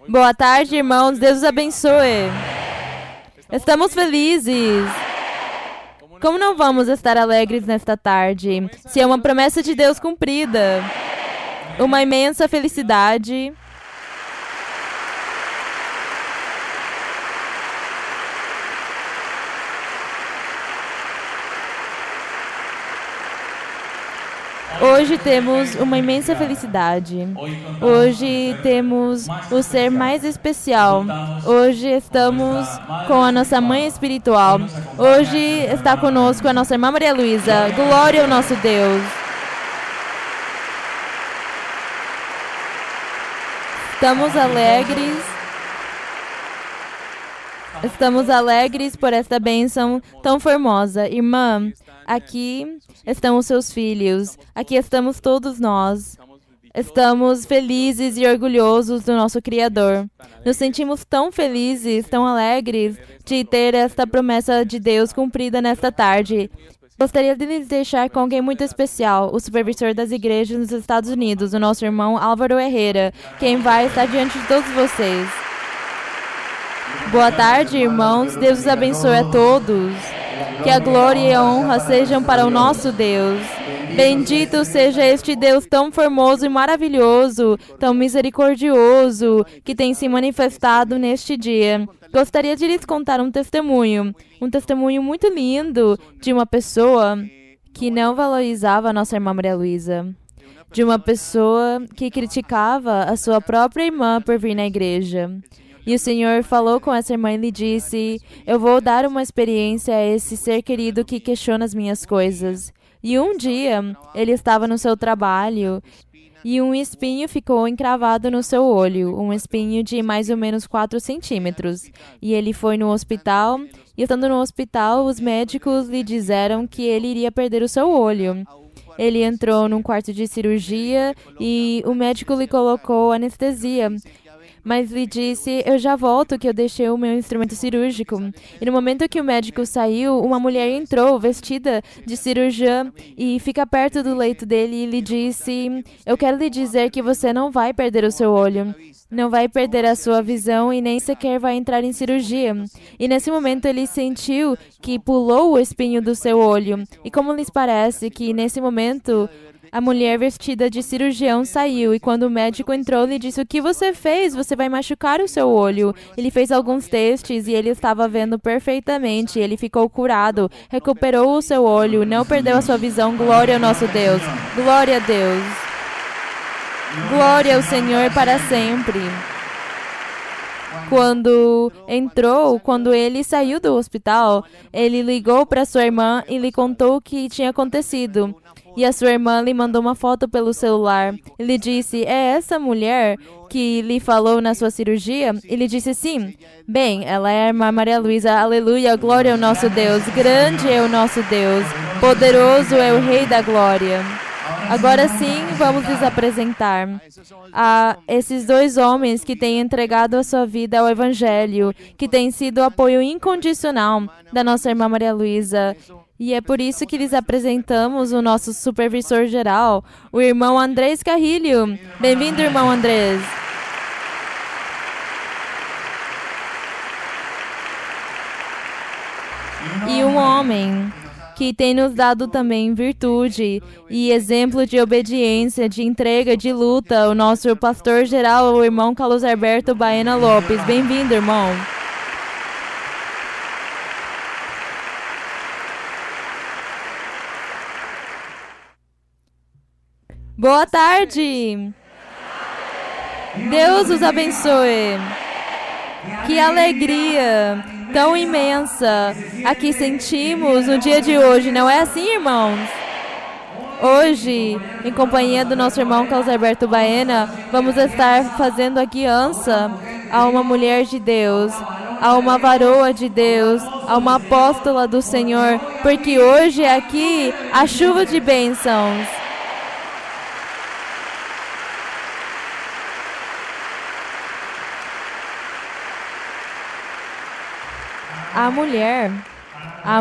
Boa tarde, irmãos. Deus os abençoe. Estamos felizes. Como não vamos estar alegres nesta tarde, se é uma promessa de Deus cumprida? Uma imensa felicidade. Hoje temos uma imensa felicidade. Hoje temos o ser mais especial. Hoje estamos com a nossa mãe espiritual. Hoje está conosco a nossa irmã Maria Luísa. Glória ao nosso Deus. Estamos alegres. Estamos alegres por esta bênção tão formosa. Irmã, aqui estão os seus filhos. Aqui estamos todos nós. Estamos felizes e orgulhosos do nosso Criador. Nos sentimos tão felizes, tão alegres de ter esta promessa de Deus cumprida nesta tarde. Gostaria de lhes deixar com alguém muito especial, o supervisor das igrejas nos Estados Unidos, o nosso irmão Álvaro Herrera, quem vai estar diante de todos vocês. Boa tarde, irmãos. Deus os abençoe a todos. Que a glória e a honra sejam para o nosso Deus. Bendito seja este Deus tão formoso e maravilhoso, tão misericordioso, que tem se manifestado neste dia. Gostaria de lhes contar um testemunho muito lindo de uma pessoa que não valorizava a nossa irmã Maria Luísa. De uma pessoa que criticava a sua própria irmã por vir na igreja. E o Senhor falou com essa irmã e lhe disse: eu vou dar uma experiência a esse ser querido que questiona as minhas coisas. E um dia, ele estava no seu trabalho e um espinho ficou encravado no seu olho, um espinho de mais ou menos 4 centímetros. E ele foi no hospital, e estando no hospital, os médicos lhe disseram que ele iria perder o seu olho. Ele entrou num quarto de cirurgia e o médico lhe colocou anestesia. Mas lhe disse: eu já volto, que eu deixei o meu instrumento cirúrgico. E no momento que o médico saiu, uma mulher entrou vestida de cirurgiã e fica perto do leito dele e lhe disse: eu quero lhe dizer que você não vai perder o seu olho. Não vai perder a sua visão e nem sequer vai entrar em cirurgia. E nesse momento ele sentiu que pulou o espinho do seu olho. E como lhes parece que nesse momento a mulher vestida de cirurgião saiu e quando o médico entrou, lhe disse: o que você fez? Você vai machucar o seu olho. Ele fez alguns testes e ele estava vendo perfeitamente. Ele ficou curado, recuperou o seu olho, não perdeu a sua visão. Glória ao nosso Deus. Glória a Deus. Glória ao Senhor para sempre. Quando ele saiu do hospital, ele ligou para sua irmã e lhe contou o que tinha acontecido. E a sua irmã lhe mandou uma foto pelo celular. Ele disse: é essa mulher que lhe falou na sua cirurgia? Ele disse: sim. Bem, ela é a irmã Maria Luísa. Aleluia, glória ao nosso Deus. Grande é o nosso Deus. Poderoso é o Rei da Glória. Agora sim, vamos lhes apresentar a esses 2 homens que têm entregado a sua vida ao Evangelho, que têm sido o apoio incondicional da nossa irmã Maria Luísa. E é por isso que lhes apresentamos o nosso supervisor geral, o irmão Andrés Carrilho. Bem-vindo, irmão Andrés. E um homem que tem nos dado também virtude e exemplo de obediência, de entrega, de luta, o nosso pastor geral, o irmão Carlos Alberto Baena Lopes. Bem-vindo, irmão. Boa tarde! Deus os abençoe! Que alegria tão imensa aqui sentimos no dia de hoje, não é assim, irmãos? Hoje, em companhia do nosso irmão Carlos Alberto Baena, vamos estar fazendo a guiança a uma mulher de Deus, a uma varoa de Deus, a uma apóstola do Senhor, porque hoje é aqui a chuva de bênçãos. A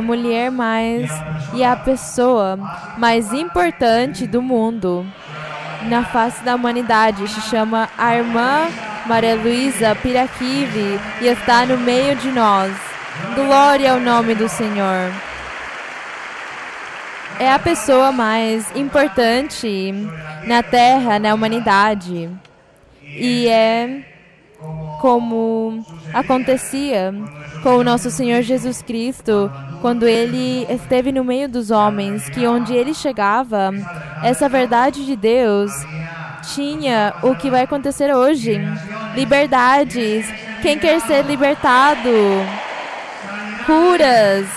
mulher mais e a pessoa mais importante do mundo na face da humanidade se chama a irmã Maria Luísa Piraquive e está no meio de nós. Glória ao nome do Senhor. É a pessoa mais importante na Terra, na humanidade. E é como acontecia com o nosso Senhor Jesus Cristo, quando Ele esteve no meio dos homens, que onde Ele chegava, essa verdade de Deus tinha o que vai acontecer hoje. Liberdades. Quem quer ser libertado? Curas.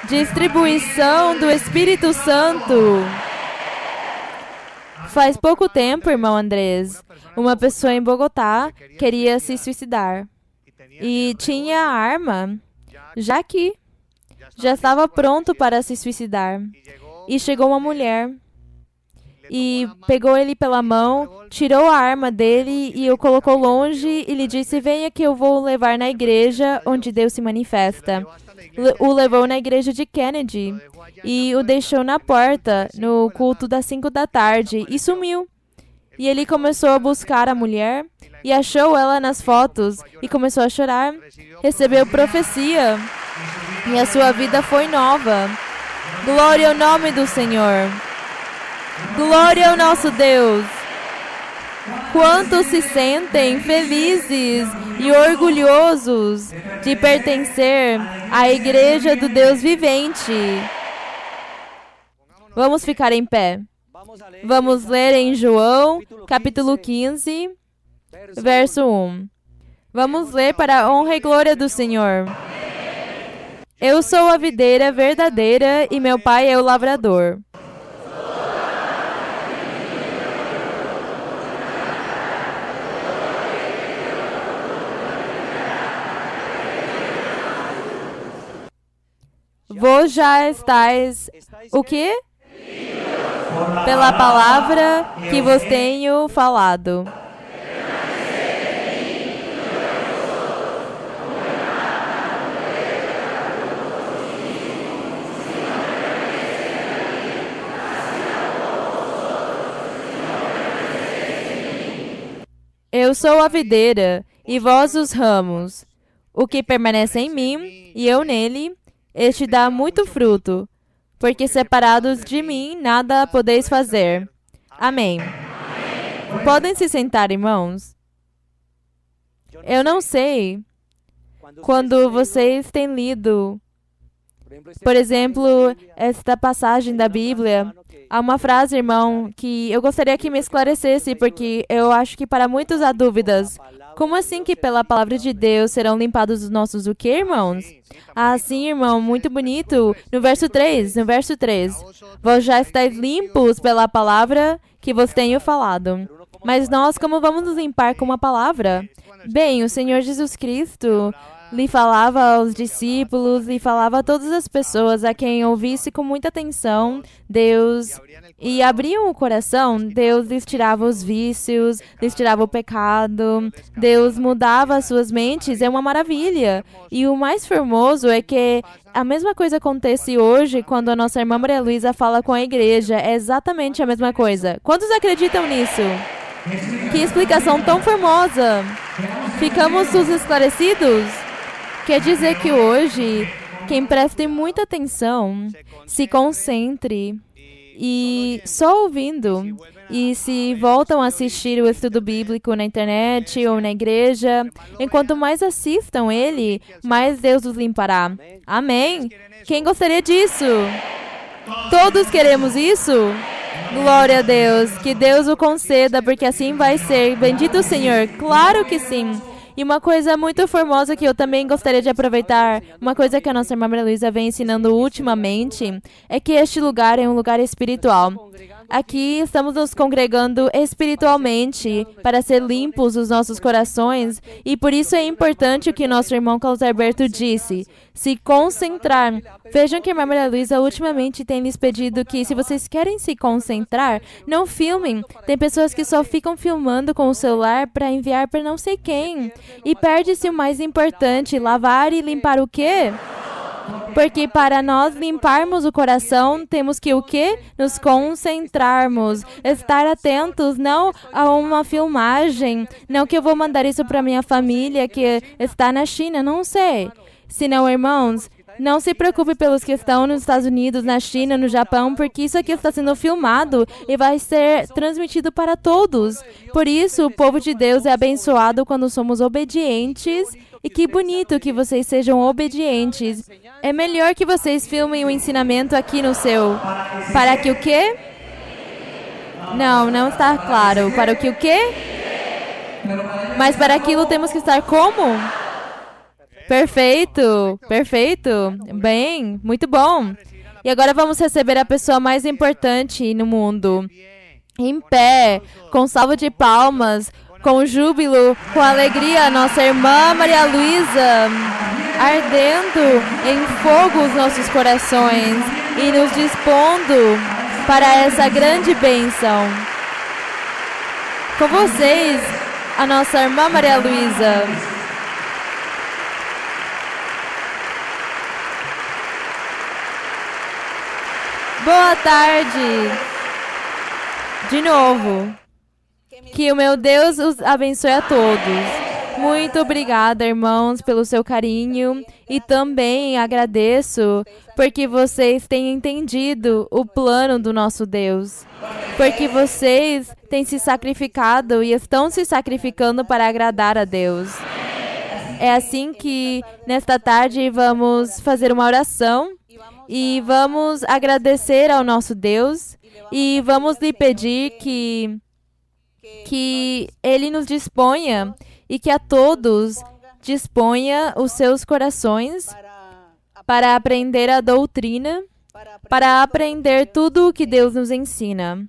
Distribuição do Espírito Santo. Faz pouco tempo, irmão Andrés, uma pessoa em Bogotá queria se suicidar. E tinha a arma, já estava pronto para se suicidar. E chegou uma mulher e pegou ele pela mão, tirou a arma dele e o colocou longe e lhe disse: venha que eu vou o levar na igreja onde Deus se manifesta. O levou na igreja de Kennedy e o deixou na porta no culto das 5 da tarde e sumiu. E ele começou a buscar a mulher e achou ela nas fotos e começou a chorar. Recebeu profecia e a sua vida foi nova. Glória ao nome do Senhor. Glória ao nosso Deus. Quantos se sentem felizes e orgulhosos de pertencer à Igreja do Deus vivente. Vamos ficar em pé. Vamos ler em João, capítulo 15, verso 1. Vamos ler para a honra e glória do Senhor. Eu sou a videira verdadeira e meu pai é o lavrador. Vós já estáis, o quê? Pela palavra que vos tenho falado. Eu sou a videira, e vós os ramos. O que permanece em mim, e eu nele, este dá muito fruto, porque separados de mim nada podeis fazer. Amém. Podem se sentar, irmãos? Eu não sei quando vocês têm lido, por exemplo, esta passagem da Bíblia. Há uma frase, irmão, que eu gostaria que me esclarecesse, porque eu acho que para muitos há dúvidas. Como assim que pela palavra de Deus serão limpados os nossos o quê, irmãos? Ah, sim, irmão, muito bonito. No verso 3. Vós já estáis limpos pela palavra que vos tenho falado. Mas nós, como vamos nos limpar com a palavra? Bem, o Senhor Jesus Cristo lhe falava aos discípulos, lhe falava a todas as pessoas a quem ouvisse com muita atenção Deus e abriam o coração. Deus lhes tirava os vícios, lhes tirava o pecado, Deus mudava as suas mentes, é uma maravilha. E o mais formoso é que a mesma coisa acontece hoje quando a nossa irmã Maria Luísa fala com a igreja, é exatamente a mesma coisa. Quantos acreditam nisso? Que explicação tão formosa! Ficamos os esclarecidos? Quer dizer que hoje, quem preste muita atenção, se concentre e só ouvindo, e se voltam a assistir o estudo bíblico na internet ou na igreja, enquanto mais assistam ele, mais Deus os limpará. Amém? Quem gostaria disso? Todos queremos isso? Glória a Deus, que Deus o conceda, porque assim vai ser. Bendito o Senhor, claro que sim. E uma coisa muito formosa que eu também gostaria de aproveitar, uma coisa que a nossa irmã Maria Luísa vem ensinando ultimamente, é que este lugar é um lugar espiritual. Aqui estamos nos congregando espiritualmente para ser limpos os nossos corações e por isso é importante o que nosso irmão Carlos Alberto disse, se concentrar. Vejam que a irmã Maria Luísa ultimamente tem lhes pedido que se vocês querem se concentrar, não filmem. Tem pessoas que só ficam filmando com o celular para enviar para não sei quem. E perde-se o mais importante, lavar e limpar o quê? Porque para nós limparmos o coração, temos que o quê? Nos concentrarmos, estar atentos não a uma filmagem, não que eu vou mandar isso para minha família que está na China, não sei. Senão, irmãos, não se preocupe pelos que estão nos Estados Unidos, na China, no Japão, porque isso aqui está sendo filmado e vai ser transmitido para todos. Por isso, o povo de Deus é abençoado quando somos obedientes. E que bonito que vocês sejam obedientes. É melhor que vocês filmem o ensinamento aqui no seu... Para que o quê? Não está claro. Para o que o quê? Mas para aquilo temos que estar como? Perfeito, perfeito. Bem, muito bom. E agora vamos receber a pessoa mais importante no mundo. Em pé, com salva de palmas, com júbilo, com alegria, nossa irmã Maria Luísa, ardendo em fogo os nossos corações e nos dispondo para essa grande bênção. Com vocês, a nossa irmã Maria Luísa. Boa tarde. De novo. Que o meu Deus os abençoe a todos. Muito obrigada, irmãos, pelo seu carinho. E também agradeço porque vocês têm entendido o plano do nosso Deus. Porque vocês têm se sacrificado e estão se sacrificando para agradar a Deus. É assim que, nesta tarde, vamos fazer uma oração e vamos agradecer ao nosso Deus e vamos lhe pedir que Ele nos disponha e que a todos disponha os seus corações para aprender a doutrina, para aprender tudo o que Deus nos ensina.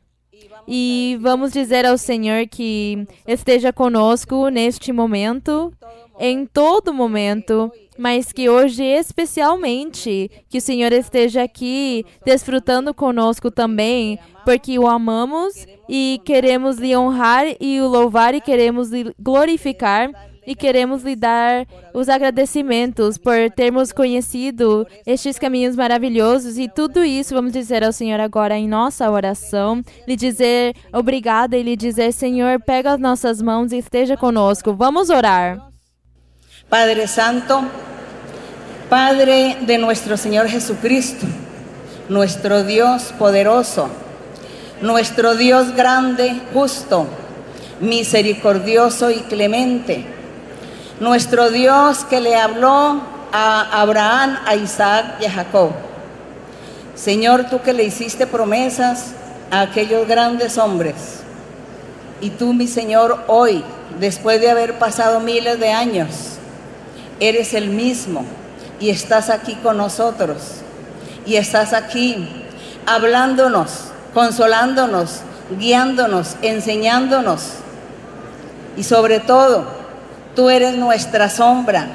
E vamos dizer ao Senhor que esteja conosco neste momento, em todo momento, mas que hoje especialmente, que o Senhor esteja aqui desfrutando conosco também, porque o amamos e queremos lhe honrar e o louvar e queremos lhe glorificar e queremos lhe dar os agradecimentos por termos conhecido estes caminhos maravilhosos e tudo isso vamos dizer ao Senhor agora em nossa oração, lhe dizer obrigada e lhe dizer, Senhor, pega as nossas mãos e esteja conosco. Vamos orar. Padre Santo, Padre de nuestro Señor Jesucristo, nuestro Dios poderoso, nuestro Dios grande, justo, misericordioso y clemente, nuestro Dios que le habló a Abraham, a Isaac y a Jacob. Señor, tú que le hiciste promesas a aquellos grandes hombres, y tú, mi Señor, hoy, después de haber pasado miles de años, eres el mismo y estás aquí con nosotros y estás aquí hablándonos, consolándonos, guiándonos, enseñándonos y sobre todo tú eres nuestra sombra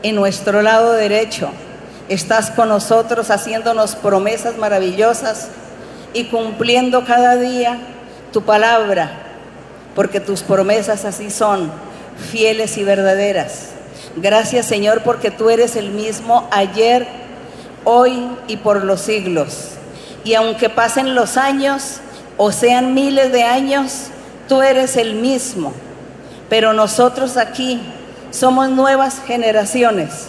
en nuestro lado derecho. Estás con nosotros haciéndonos promesas maravillosas y cumpliendo cada día tu palabra, porque tus promesas así son, fieles y verdaderas. Gracias, Señor, porque tú eres el mismo ayer, hoy y por los siglos. Y aunque pasen los años o sean miles de años, tú eres el mismo. Pero nosotros aquí somos nuevas generaciones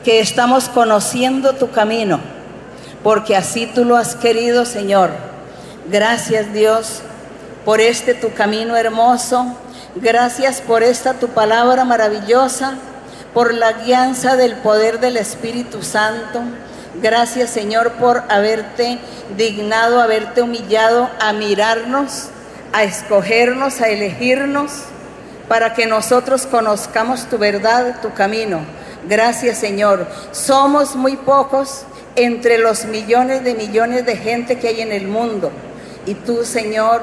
que estamos conociendo tu camino, porque así tú lo has querido, Señor. Gracias, Dios, por este tu camino hermoso. Gracias por esta tu palabra maravillosa, por la guianza del poder del Espíritu Santo. Gracias, Señor, por haberte dignado, haberte humillado a mirarnos, a escogernos, a elegirnos, para que nosotros conozcamos tu verdad, tu camino. Gracias, Señor. Somos muy pocos entre los millones de gente que hay en el mundo. Y tú, Señor,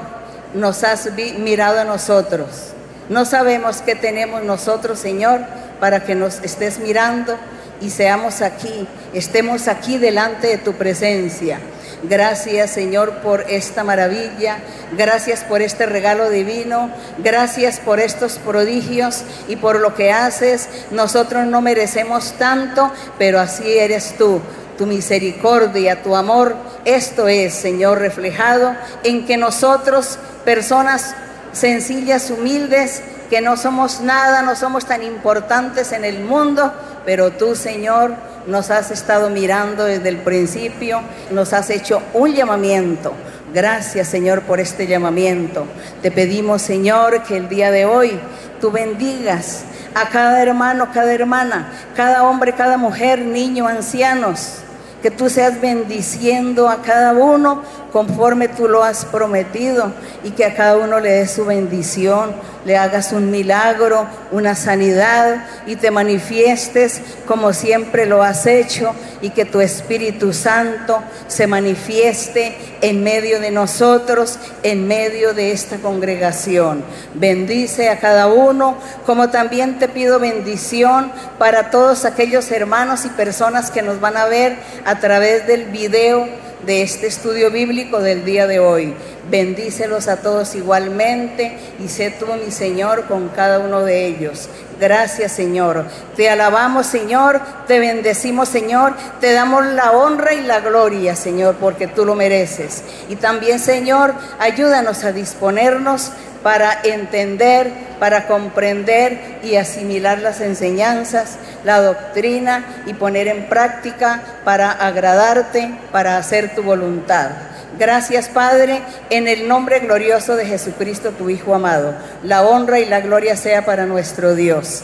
nos has mirado a nosotros. No sabemos qué tenemos nosotros, Señor, para que nos estés mirando y seamos aquí, estemos aquí delante de tu presencia. Gracias, Señor, por esta maravilla. Gracias por este regalo divino. Gracias por estos prodigios y por lo que haces. Nosotros no merecemos tanto, pero así eres tú. tu misericordia, tu amor. Esto es, Señor, reflejado en que nosotros, personas sencillas, humildes, que no somos nada, no somos tan importantes en el mundo, pero tú, Señor, nos has estado mirando desde el principio, nos has hecho un llamamiento. Gracias, Señor, por este llamamiento. Te pedimos, Señor, que el día de hoy tú bendigas a cada hermano, cada hermana, cada hombre, cada mujer, niño, ancianos, que tú seas bendiciendo a cada uno conforme tú lo has prometido, y que a cada uno le des su bendición, le hagas un milagro, una sanidad, y te manifiestes como siempre lo has hecho, y que tu Espíritu Santo se manifieste en medio de nosotros, en medio de esta congregación. Bendice a cada uno, como también te pido bendición para todos aquellos hermanos y personas que nos van a ver a través del video de este estudio bíblico del día de hoy. Bendícelos a todos igualmente, y sé tú, mi Señor, con cada uno de ellos. Gracias, Señor. Te alabamos, Señor, te bendecimos, Señor, te damos la honra y la gloria, Señor, porque tú lo mereces. Y también, Señor, ayúdanos a disponernos para entender, para comprender y asimilar las enseñanzas, la doctrina, y poner en práctica para agradarte, para hacer tu voluntad. Gracias, Padre, en el nombre glorioso de Jesucristo, tu Hijo amado. La honra y la gloria sea para nuestro Dios.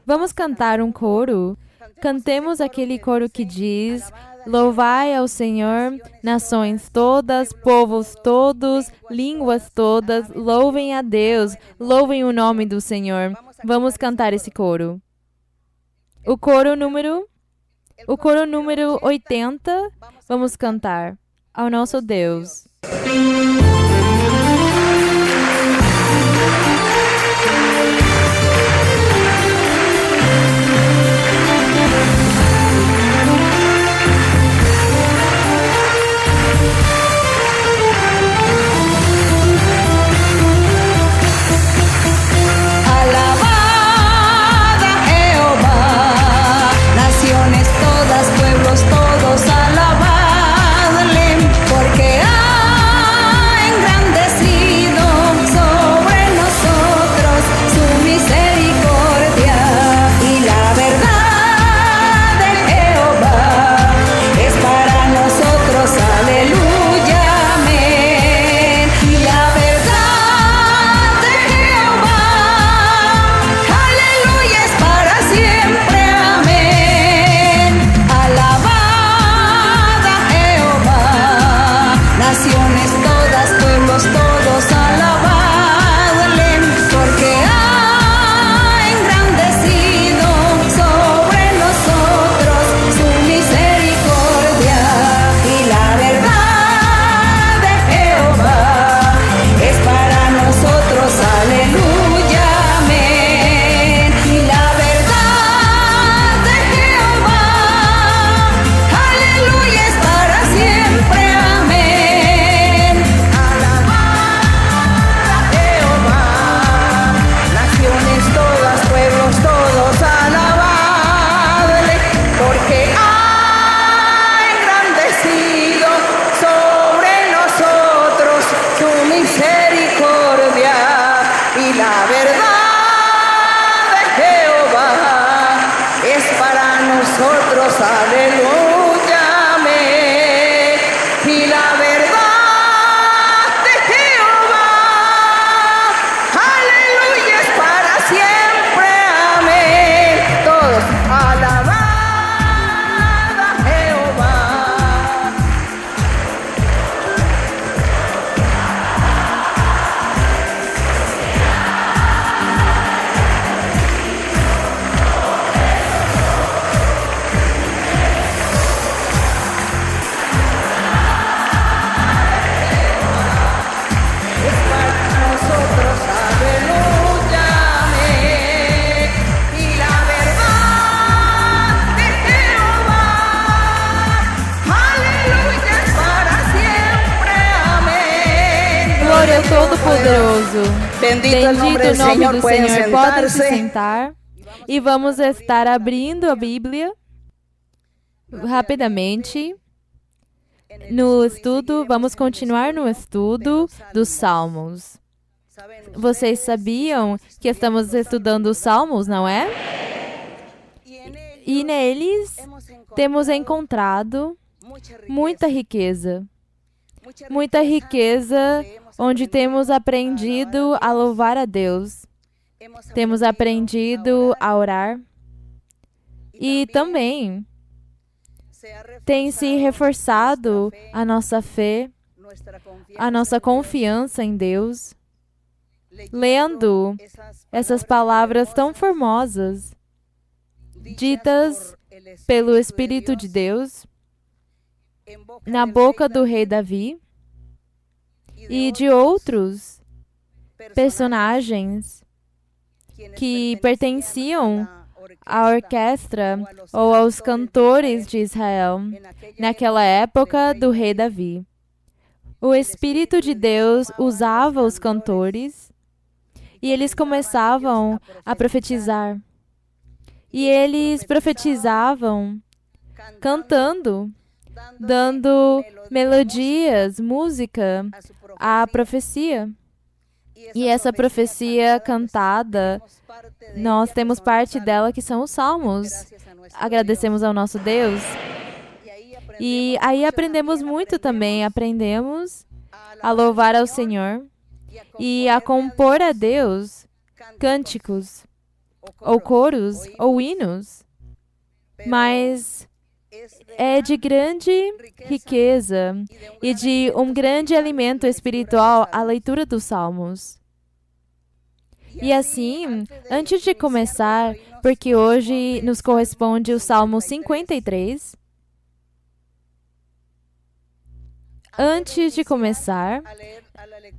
Vamos cantar um coro. Cantemos aquele coro que diz: louvai ao Senhor, nações todas, povos todos, línguas todas, louvem a Deus, louvem o nome do Senhor. Vamos cantar esse coro. O coro número 80, vamos cantar ao nosso Deus. Todos alabadle, porque ha engrandecido sobre nosotros su misericordia, y la verdad de Jehová es para nosotros, aleluya, amén. Y la verdad de Jehová, aleluya, es para siempre, amén. Naciones todas, pueblos todos, alabadle, porque ha engrandecido sobre nosotros su misericordia, y la verdad de Jehová es para nosotros, aleluya, amén. Y la verdad de Jehová, aleluya, es para siempre, amén. Todos alabadle, porque ha engrandecido sobre nosotros su misericordia, y la verdad de Jehová es para nosotros, aleluya, amén. Y la verdad de Jehová, aleluya, es para siempre, amén. Todos, alabad a Jehová. Es para nosotros, aleluya, amén. Y la verdad de Jehová, aleluya, es para siempre, amén. Glória ao Todo-Poderoso. Bendito el nombre del Señor. do Pueden Senhor. Podem se sentarse. sentar. E vamos estar abrindo a Bíblia rapidamente, no estudo, vamos continuar no estudo dos Salmos. Vocês sabiam que estamos estudando os Salmos, não é? E neles temos encontrado muita riqueza. Muita riqueza onde temos aprendido a louvar a Deus. Temos aprendido a orar. E também tem se reforçado a nossa fé, a nossa confiança em Deus, lendo essas palavras tão formosas, ditas pelo Espírito de Deus, na boca do rei Davi e de outros personagens que pertenciam à orquestra ou aos cantores de Israel, naquela época do rei Davi. O Espírito de Deus usava os cantores e eles começavam a profetizar. E eles profetizavam cantando, dando melodias, música à profecia. E essa profecia cantada, nós temos parte dela que são os Salmos. Agradecemos ao nosso Deus. E aí aprendemos muito também. Aprendemos a louvar ao Senhor e a compor a Deus cânticos, ou coros, ou hinos. Mas é de grande riqueza e de um grande alimento espiritual a leitura dos Salmos. E assim, antes de começar, porque hoje nos corresponde o Salmo 53, antes de começar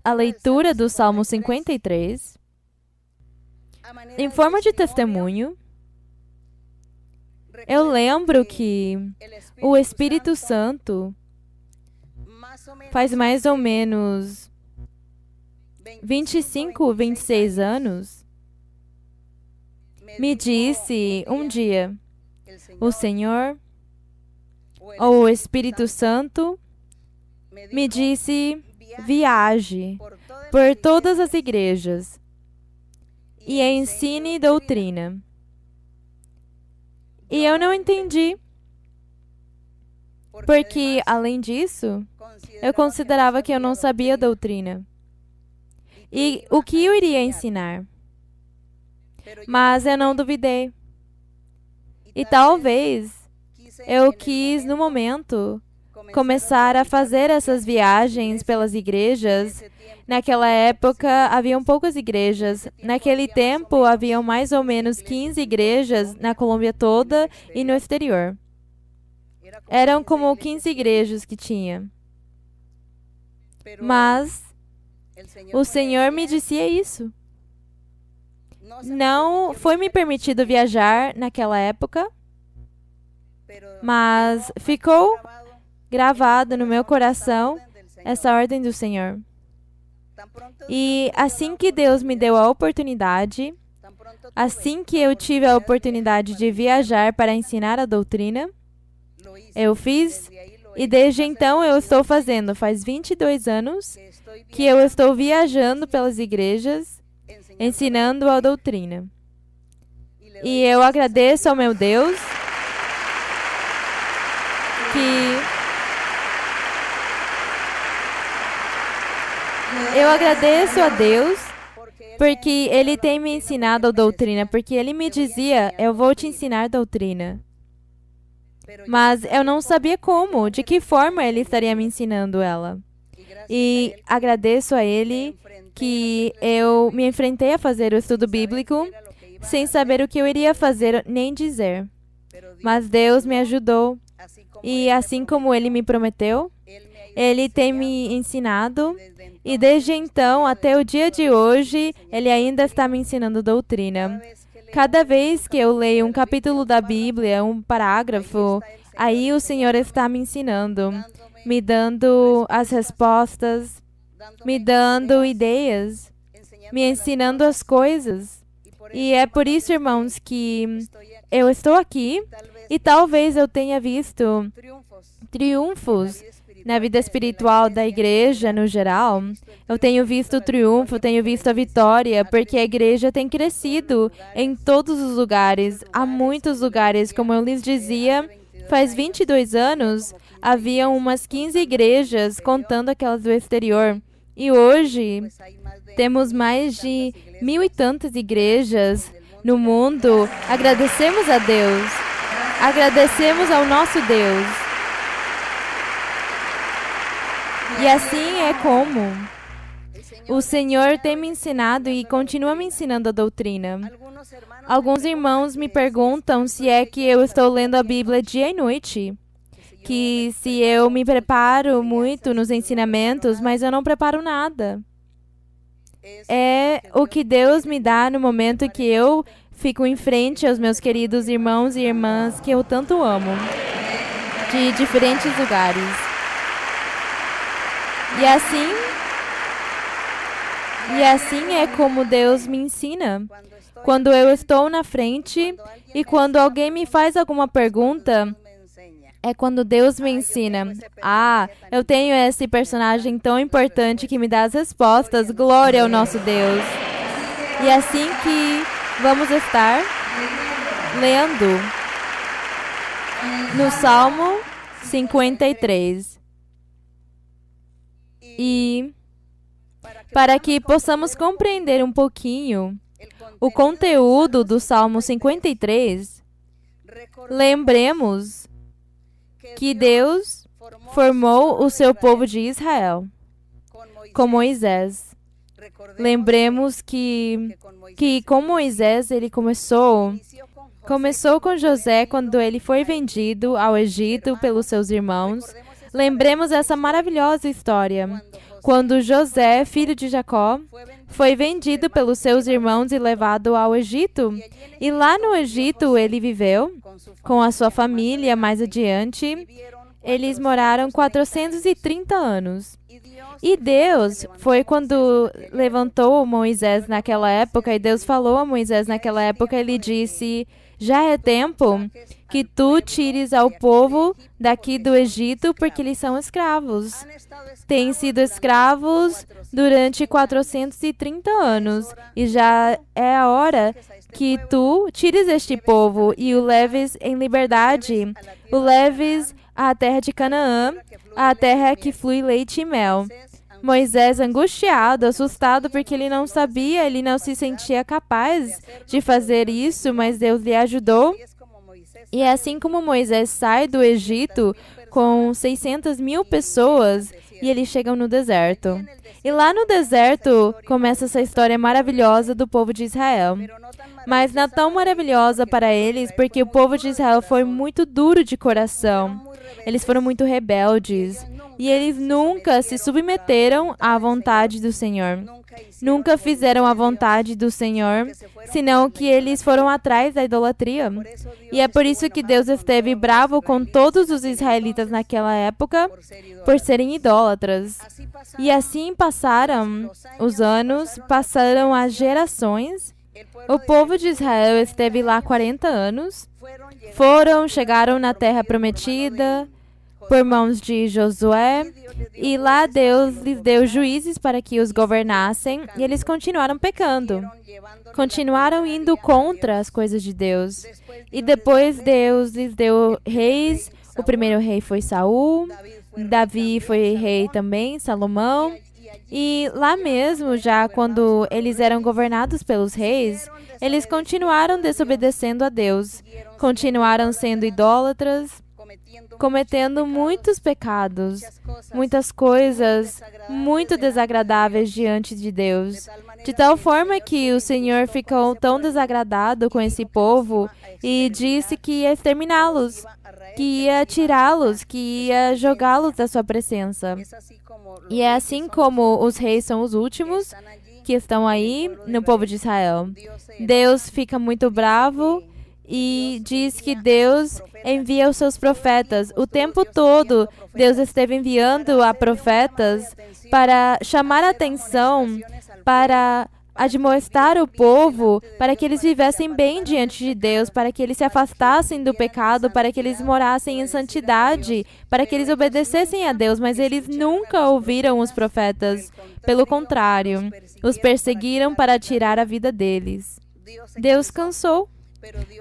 a leitura do Salmo 53, em forma de testemunho, eu lembro que o Espírito Santo faz mais ou menos 25, 26 anos, me disse um dia, o Senhor, ou o Espírito Santo, me disse, viaje por todas as igrejas e ensine doutrina. E eu não entendi, porque, além disso, eu considerava que eu não sabia doutrina. E o que eu iria ensinar? Mas eu não duvidei. E talvez eu quis, no momento, começar a fazer essas viagens pelas igrejas. Naquela época, haviam poucas igrejas. Naquele tempo, haviam mais ou menos 15 igrejas na Colômbia toda e no exterior. Eram como 15 igrejas que tinha. Mas o Senhor me dizia isso. Não foi me permitido viajar naquela época, mas ficou gravado no meu coração essa ordem do Senhor. E assim que Deus me deu a oportunidade, assim que eu tive a oportunidade de viajar para ensinar a doutrina, eu fiz, e desde então eu estou fazendo. Faz 22 anos que eu estou viajando pelas igrejas, ensinando a doutrina. E eu agradeço ao meu Deus Eu agradeço a Deus porque Ele tem me ensinado a doutrina, porque Ele me dizia, eu vou te ensinar doutrina. Mas eu não sabia como, de que forma Ele estaria me ensinando ela. E agradeço a Ele que eu me enfrentei a fazer o estudo bíblico sem saber o que eu iria fazer nem dizer. Mas Deus me ajudou. E assim como Ele me prometeu, Ele tem me ensinado. E desde então, até o dia de hoje, Ele ainda está me ensinando doutrina. Cada vez que eu leio um capítulo da Bíblia, um parágrafo, aí o Senhor está me ensinando, me dando as respostas, me dando ideias, me ensinando as coisas. E é por isso, irmãos, que eu estou aqui. E talvez eu tenha visto triunfos na vida espiritual da igreja no geral. Eu tenho visto o triunfo, tenho visto a vitória, porque a igreja tem crescido em todos os lugares, há muitos lugares. Como eu lhes dizia, faz 22 anos, havia umas 15 igrejas, contando aquelas do exterior. E hoje, temos mais de 1.000 e tantas igrejas no mundo. Agradecemos a Deus. Agradecemos ao nosso Deus. E assim é como o Senhor tem me ensinado e continua me ensinando a doutrina. Alguns irmãos me perguntam se é que eu estou lendo a Bíblia dia e noite, que se eu me preparo muito nos ensinamentos, mas eu não preparo nada. É o que Deus me dá no momento que eu fico em frente aos meus queridos irmãos e irmãs que eu tanto amo, de diferentes lugares. E assim é como Deus me ensina. Quando eu estou na frente e quando alguém me faz alguma pergunta, é quando Deus me ensina. Ah, eu tenho esse personagem tão importante que me dá as respostas. Glória ao nosso Deus. E assim que vamos estar lendo no Salmo 53. E para que possamos compreender um pouquinho o conteúdo do Salmo 53, lembremos que Deus formou o seu povo de Israel com Moisés. Lembremos que com Moisés ele começou com José quando ele foi vendido ao Egito pelos seus irmãos. Lembremos essa maravilhosa história. Quando José, filho de Jacó, foi vendido pelos seus irmãos e levado ao Egito. E lá no Egito ele viveu com a sua família. Mais adiante, eles moraram 430 anos. E Deus foi quando levantou Moisés naquela época, e Deus falou a Moisés naquela época, ele disse: já é tempo que tu tires ao povo daqui do Egito, porque eles são escravos. Têm sido escravos durante 430 anos, e já é a hora que tu tires este povo e o leves em liberdade, o leves à terra de Canaã, a terra que flui leite e mel. Moisés, angustiado, assustado, porque ele não sabia, ele não se sentia capaz de fazer isso, mas Deus lhe ajudou. E é assim como Moisés sai do Egito com 600.000 pessoas e eles chegam no deserto. E lá no deserto começa essa história maravilhosa do povo de Israel. Mas não tão maravilhosa para eles, porque o povo de Israel foi muito duro de coração. Eles foram muito rebeldes. E eles nunca se submeteram à vontade do Senhor. Nunca fizeram a vontade do Senhor, senão que eles foram atrás da idolatria. E é por isso que Deus esteve bravo com todos os israelitas naquela época, por serem idólatras. E assim passaram os anos, passaram as gerações. O povo de Israel esteve lá 40 anos. Chegaram na terra prometida por mãos de Josué, e lá Deus lhes deu juízes para que os governassem, e eles continuaram pecando. Continuaram indo contra as coisas de Deus. E depois Deus lhes deu reis. O primeiro rei foi Saul, Davi foi rei também, Salomão. E lá mesmo, já quando eles eram governados pelos reis, eles continuaram desobedecendo a Deus. Continuaram sendo idólatras, cometendo muitos pecados, muitas coisas muito desagradáveis diante de Deus. De tal forma que o Senhor ficou tão desagradado com esse povo e disse que ia exterminá-los, que ia tirá-los, que ia jogá-los da sua presença. E é assim como os reis são os últimos que estão aí no povo de Israel. Deus fica muito bravo e diz que Deus envia os seus profetas. O tempo todo, Deus esteve enviando a profetas para chamar a atenção para admoestar o povo para que eles vivessem bem diante de Deus, para que eles se afastassem do pecado, para que eles morassem em santidade, para que eles obedecessem a Deus, mas eles nunca ouviram os profetas. Pelo contrário, os perseguiram para tirar a vida deles. Deus cansou,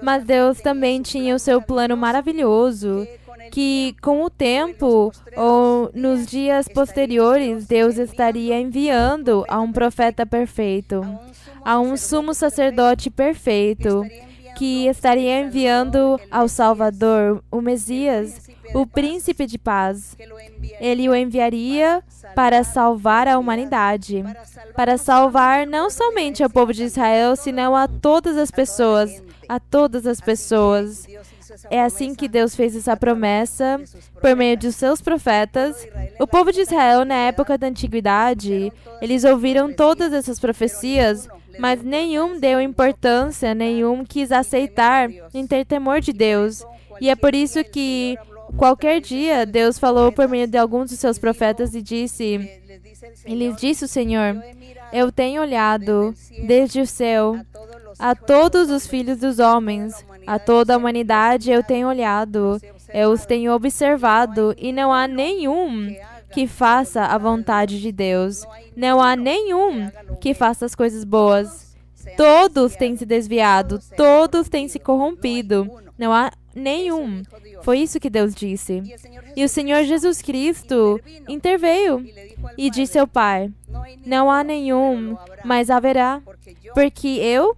mas Deus também tinha o seu plano maravilhoso, que com o tempo ou nos dias posteriores, Deus estaria enviando a um profeta perfeito, a um sumo sacerdote perfeito, que estaria enviando ao Salvador, o Messias, o príncipe de paz. Ele o enviaria para salvar a humanidade, para salvar não somente ao povo de Israel, senão a todas as pessoas, a todas as pessoas. É assim que Deus fez essa promessa por meio dos seus profetas. O povo de Israel, na época da antiguidade, eles ouviram todas essas profecias, mas nenhum deu importância, nenhum quis aceitar, nem ter temor de Deus. E é por isso que qualquer dia Deus falou por meio de alguns dos seus profetas e lhes disse o Senhor: eu tenho olhado desde o céu a todos os filhos dos homens, a toda a humanidade eu tenho olhado, eu os tenho observado, e não há nenhum que faça a vontade de Deus. Não há nenhum que faça as coisas boas. Todos têm se desviado, todos têm se corrompido. Não há nenhum. Foi isso que Deus disse. E o Senhor Jesus Cristo interveio e disse ao Pai: não há nenhum, mas haverá, porque eu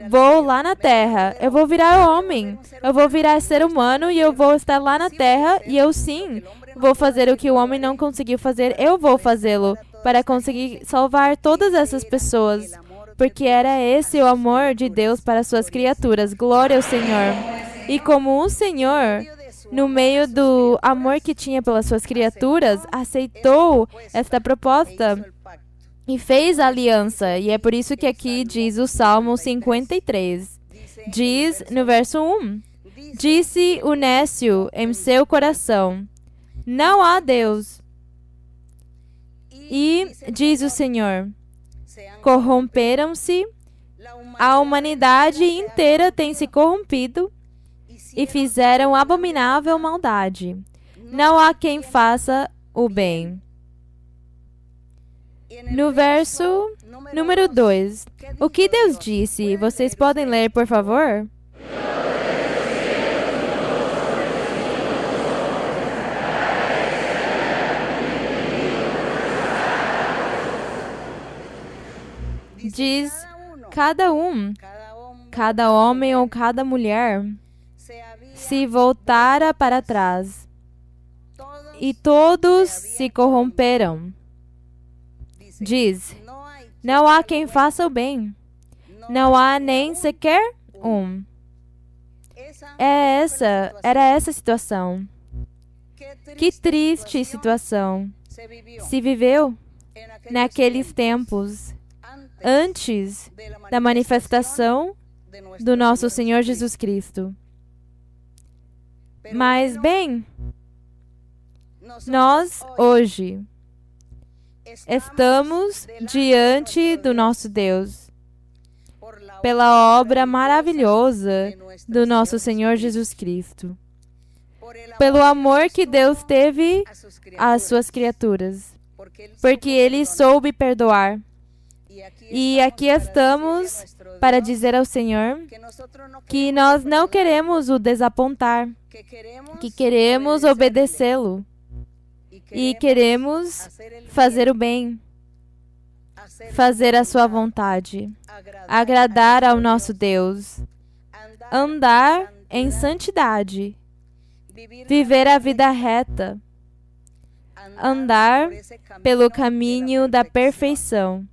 vou lá na terra, eu vou virar homem, eu vou virar ser humano e eu vou estar lá na terra e eu sim vou fazer o que o homem não conseguiu fazer, eu vou fazê-lo para conseguir salvar todas essas pessoas, porque era esse o amor de Deus para suas criaturas. Glória ao Senhor. E como o Senhor, no meio do amor que tinha pelas suas criaturas, aceitou esta proposta e fez a aliança. E é por isso que aqui diz o Salmo 53. Diz no verso 1: disse o nécio em seu coração: não há Deus. E diz o Senhor: corromperam-se, a humanidade inteira tem se corrompido e fizeram abominável maldade. Não há quem faça o bem. No verso número 2, o que Deus disse? Vocês podem ler, por favor? Diz: cada homem ou cada mulher se voltara para trás, e todos se corromperam. Diz: não há quem faça o bem, não há nem sequer um. Era essa a situação. Que triste situação se viveu naqueles tempos, antes da manifestação do nosso Senhor Jesus Cristo. Mas, bem, nós hoje estamos diante do nosso Deus pela obra maravilhosa do nosso Senhor Jesus Cristo, pelo amor que Deus teve às suas criaturas, porque Ele soube perdoar. E aqui estamos para dizer ao Senhor que nós não queremos o desapontar, que queremos obedecê-lo e queremos fazer o bem, fazer a sua vontade, agradar ao nosso Deus, andar em santidade, viver a vida reta, andar pelo caminho da perfeição.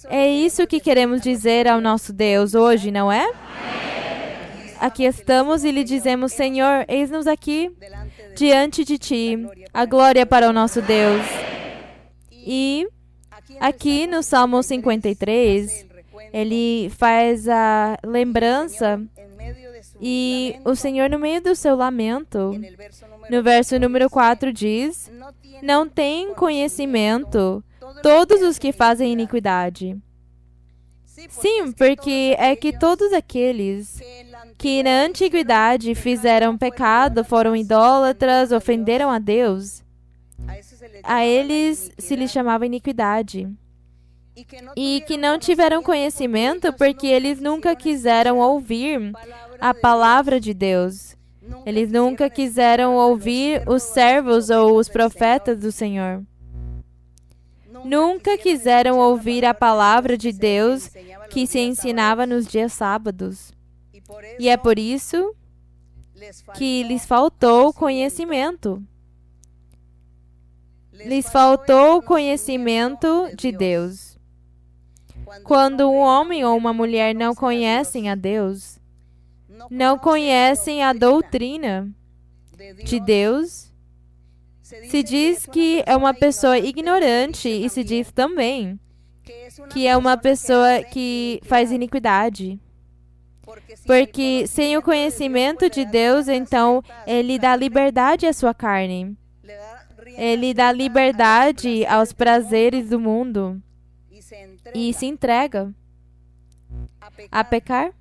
É isso que queremos dizer ao nosso Deus hoje, não é? Aqui estamos e lhe dizemos: Senhor, eis-nos aqui diante de Ti, a glória para o nosso Deus. E aqui no Salmo 53, ele faz a lembrança e o Senhor, no meio do seu lamento, no verso número 4 diz: não tem conhecimento todos os que fazem iniquidade. Sim, porque é que todos aqueles que na antiguidade fizeram pecado, foram idólatras, ofenderam a Deus, a eles se lhes chamava iniquidade. E que não tiveram conhecimento porque eles nunca quiseram ouvir a palavra de Deus. Eles nunca quiseram ouvir os servos ou os profetas do Senhor. Nunca quiseram ouvir a palavra de Deus que se ensinava nos dias sábados. E é por isso que lhes faltou conhecimento. Lhes faltou conhecimento de Deus. Quando um homem ou uma mulher não conhecem a Deus, não conhecem a doutrina de Deus, se diz que é uma pessoa ignorante e se diz também que é uma pessoa que faz iniquidade. Porque sem o conhecimento de Deus, então, ele dá liberdade à sua carne. Ele dá liberdade aos prazeres do mundo e se entrega a pecar,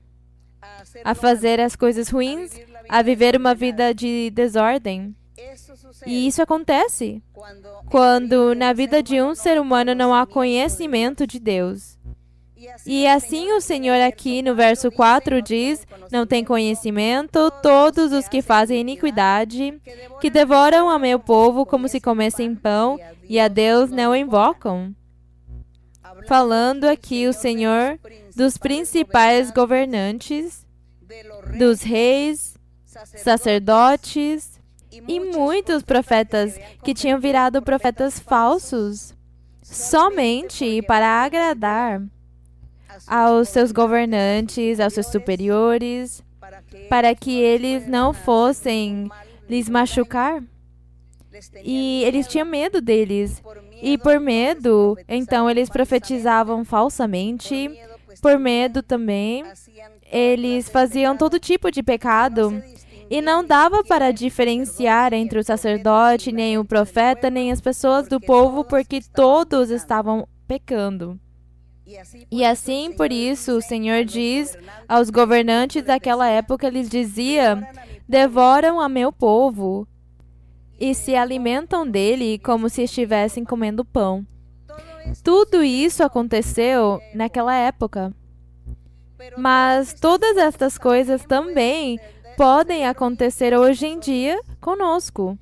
a fazer as coisas ruins, a viver uma vida de desordem. E isso acontece quando na vida de um ser humano não há conhecimento de Deus. E assim o Senhor aqui no verso 4 diz: não tem conhecimento todos os que fazem iniquidade, que devoram a meu povo como se comessem pão, e a Deus não invocam. Falando aqui o Senhor dos principais governantes, dos reis, sacerdotes e muitos profetas que tinham virado profetas falsos, somente para agradar aos seus governantes, aos seus superiores, para que eles não fossem lhes machucar. E eles tinham medo deles. E por medo, então eles profetizavam falsamente. Por medo também, eles faziam todo tipo de pecado. E não dava para diferenciar entre o sacerdote, nem o profeta, nem as pessoas do povo, porque todos estavam pecando. E assim, por isso, o Senhor diz aos governantes daquela época, eles diziam: devoram a meu povo e se alimentam dele como se estivessem comendo pão. Tudo isso aconteceu naquela época. Mas todas estas coisas também podem acontecer hoje em dia conosco.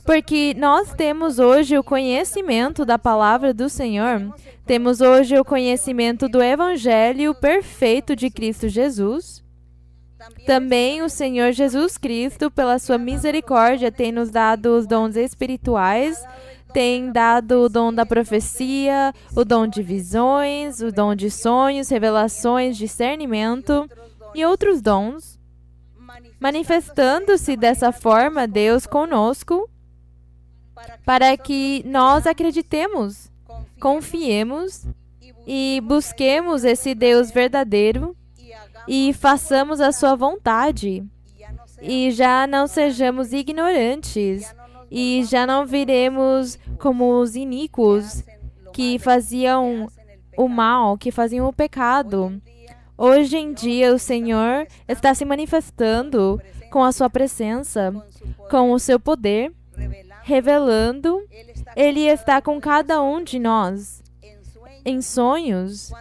Porque nós temos hoje o conhecimento da palavra do Senhor, temos hoje o conhecimento do Evangelho perfeito de Cristo Jesus. Também o Senhor Jesus Cristo, pela sua misericórdia, tem nos dado os dons espirituais, tem dado o dom da profecia, o dom de visões, o dom de sonhos, revelações, discernimento e outros dons. Manifestando-se dessa forma Deus conosco, para que nós acreditemos, confiemos e busquemos esse Deus verdadeiro e façamos a sua vontade e já não sejamos ignorantes e já não viremos como os iníquos que faziam o mal, que faziam o pecado. Hoje em dia, o Senhor está se manifestando com a sua presença, com o seu poder, revelando. Ele está com cada um de nós em sonhos.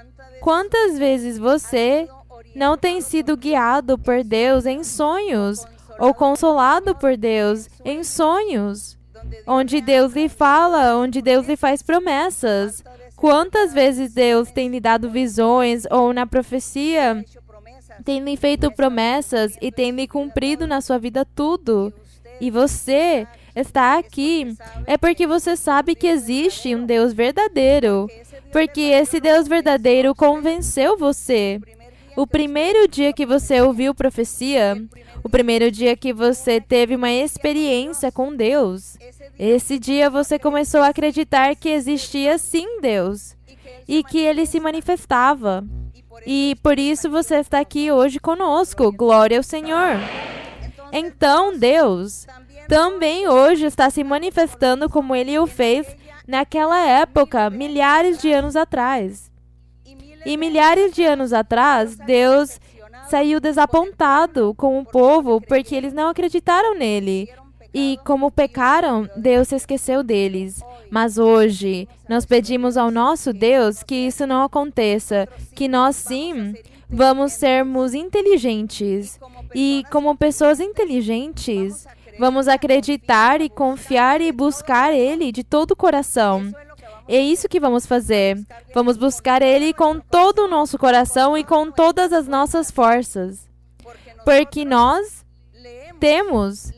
Quantas vezes você não tem sido guiado por Deus em sonhos ou consolado por Deus em sonhos, onde Deus lhe fala, onde Deus lhe faz promessas? Quantas vezes Deus tem lhe dado visões ou na profecia tem lhe feito promessas e tem lhe cumprido na sua vida tudo? E você está aqui é porque você sabe que existe um Deus verdadeiro, porque esse Deus verdadeiro convenceu você. O primeiro dia que você ouviu profecia, o primeiro dia que você teve uma experiência com Deus, esse dia você começou a acreditar que existia sim Deus e que Ele se manifestava. E por isso você está aqui hoje conosco. Glória ao Senhor. Então Deus também hoje está se manifestando como Ele o fez naquela época, milhares de anos atrás. E milhares de anos atrás, Deus saiu desapontado com o povo porque eles não acreditaram nele. E como pecaram, Deus se esqueceu deles. Mas hoje, nós pedimos ao nosso Deus que isso não aconteça, que nós sim vamos sermos inteligentes. E como pessoas inteligentes, vamos acreditar e confiar e buscar Ele de todo o coração. É isso que vamos fazer. Vamos buscar Ele com todo o nosso coração e com todas as nossas forças. Porque nós temos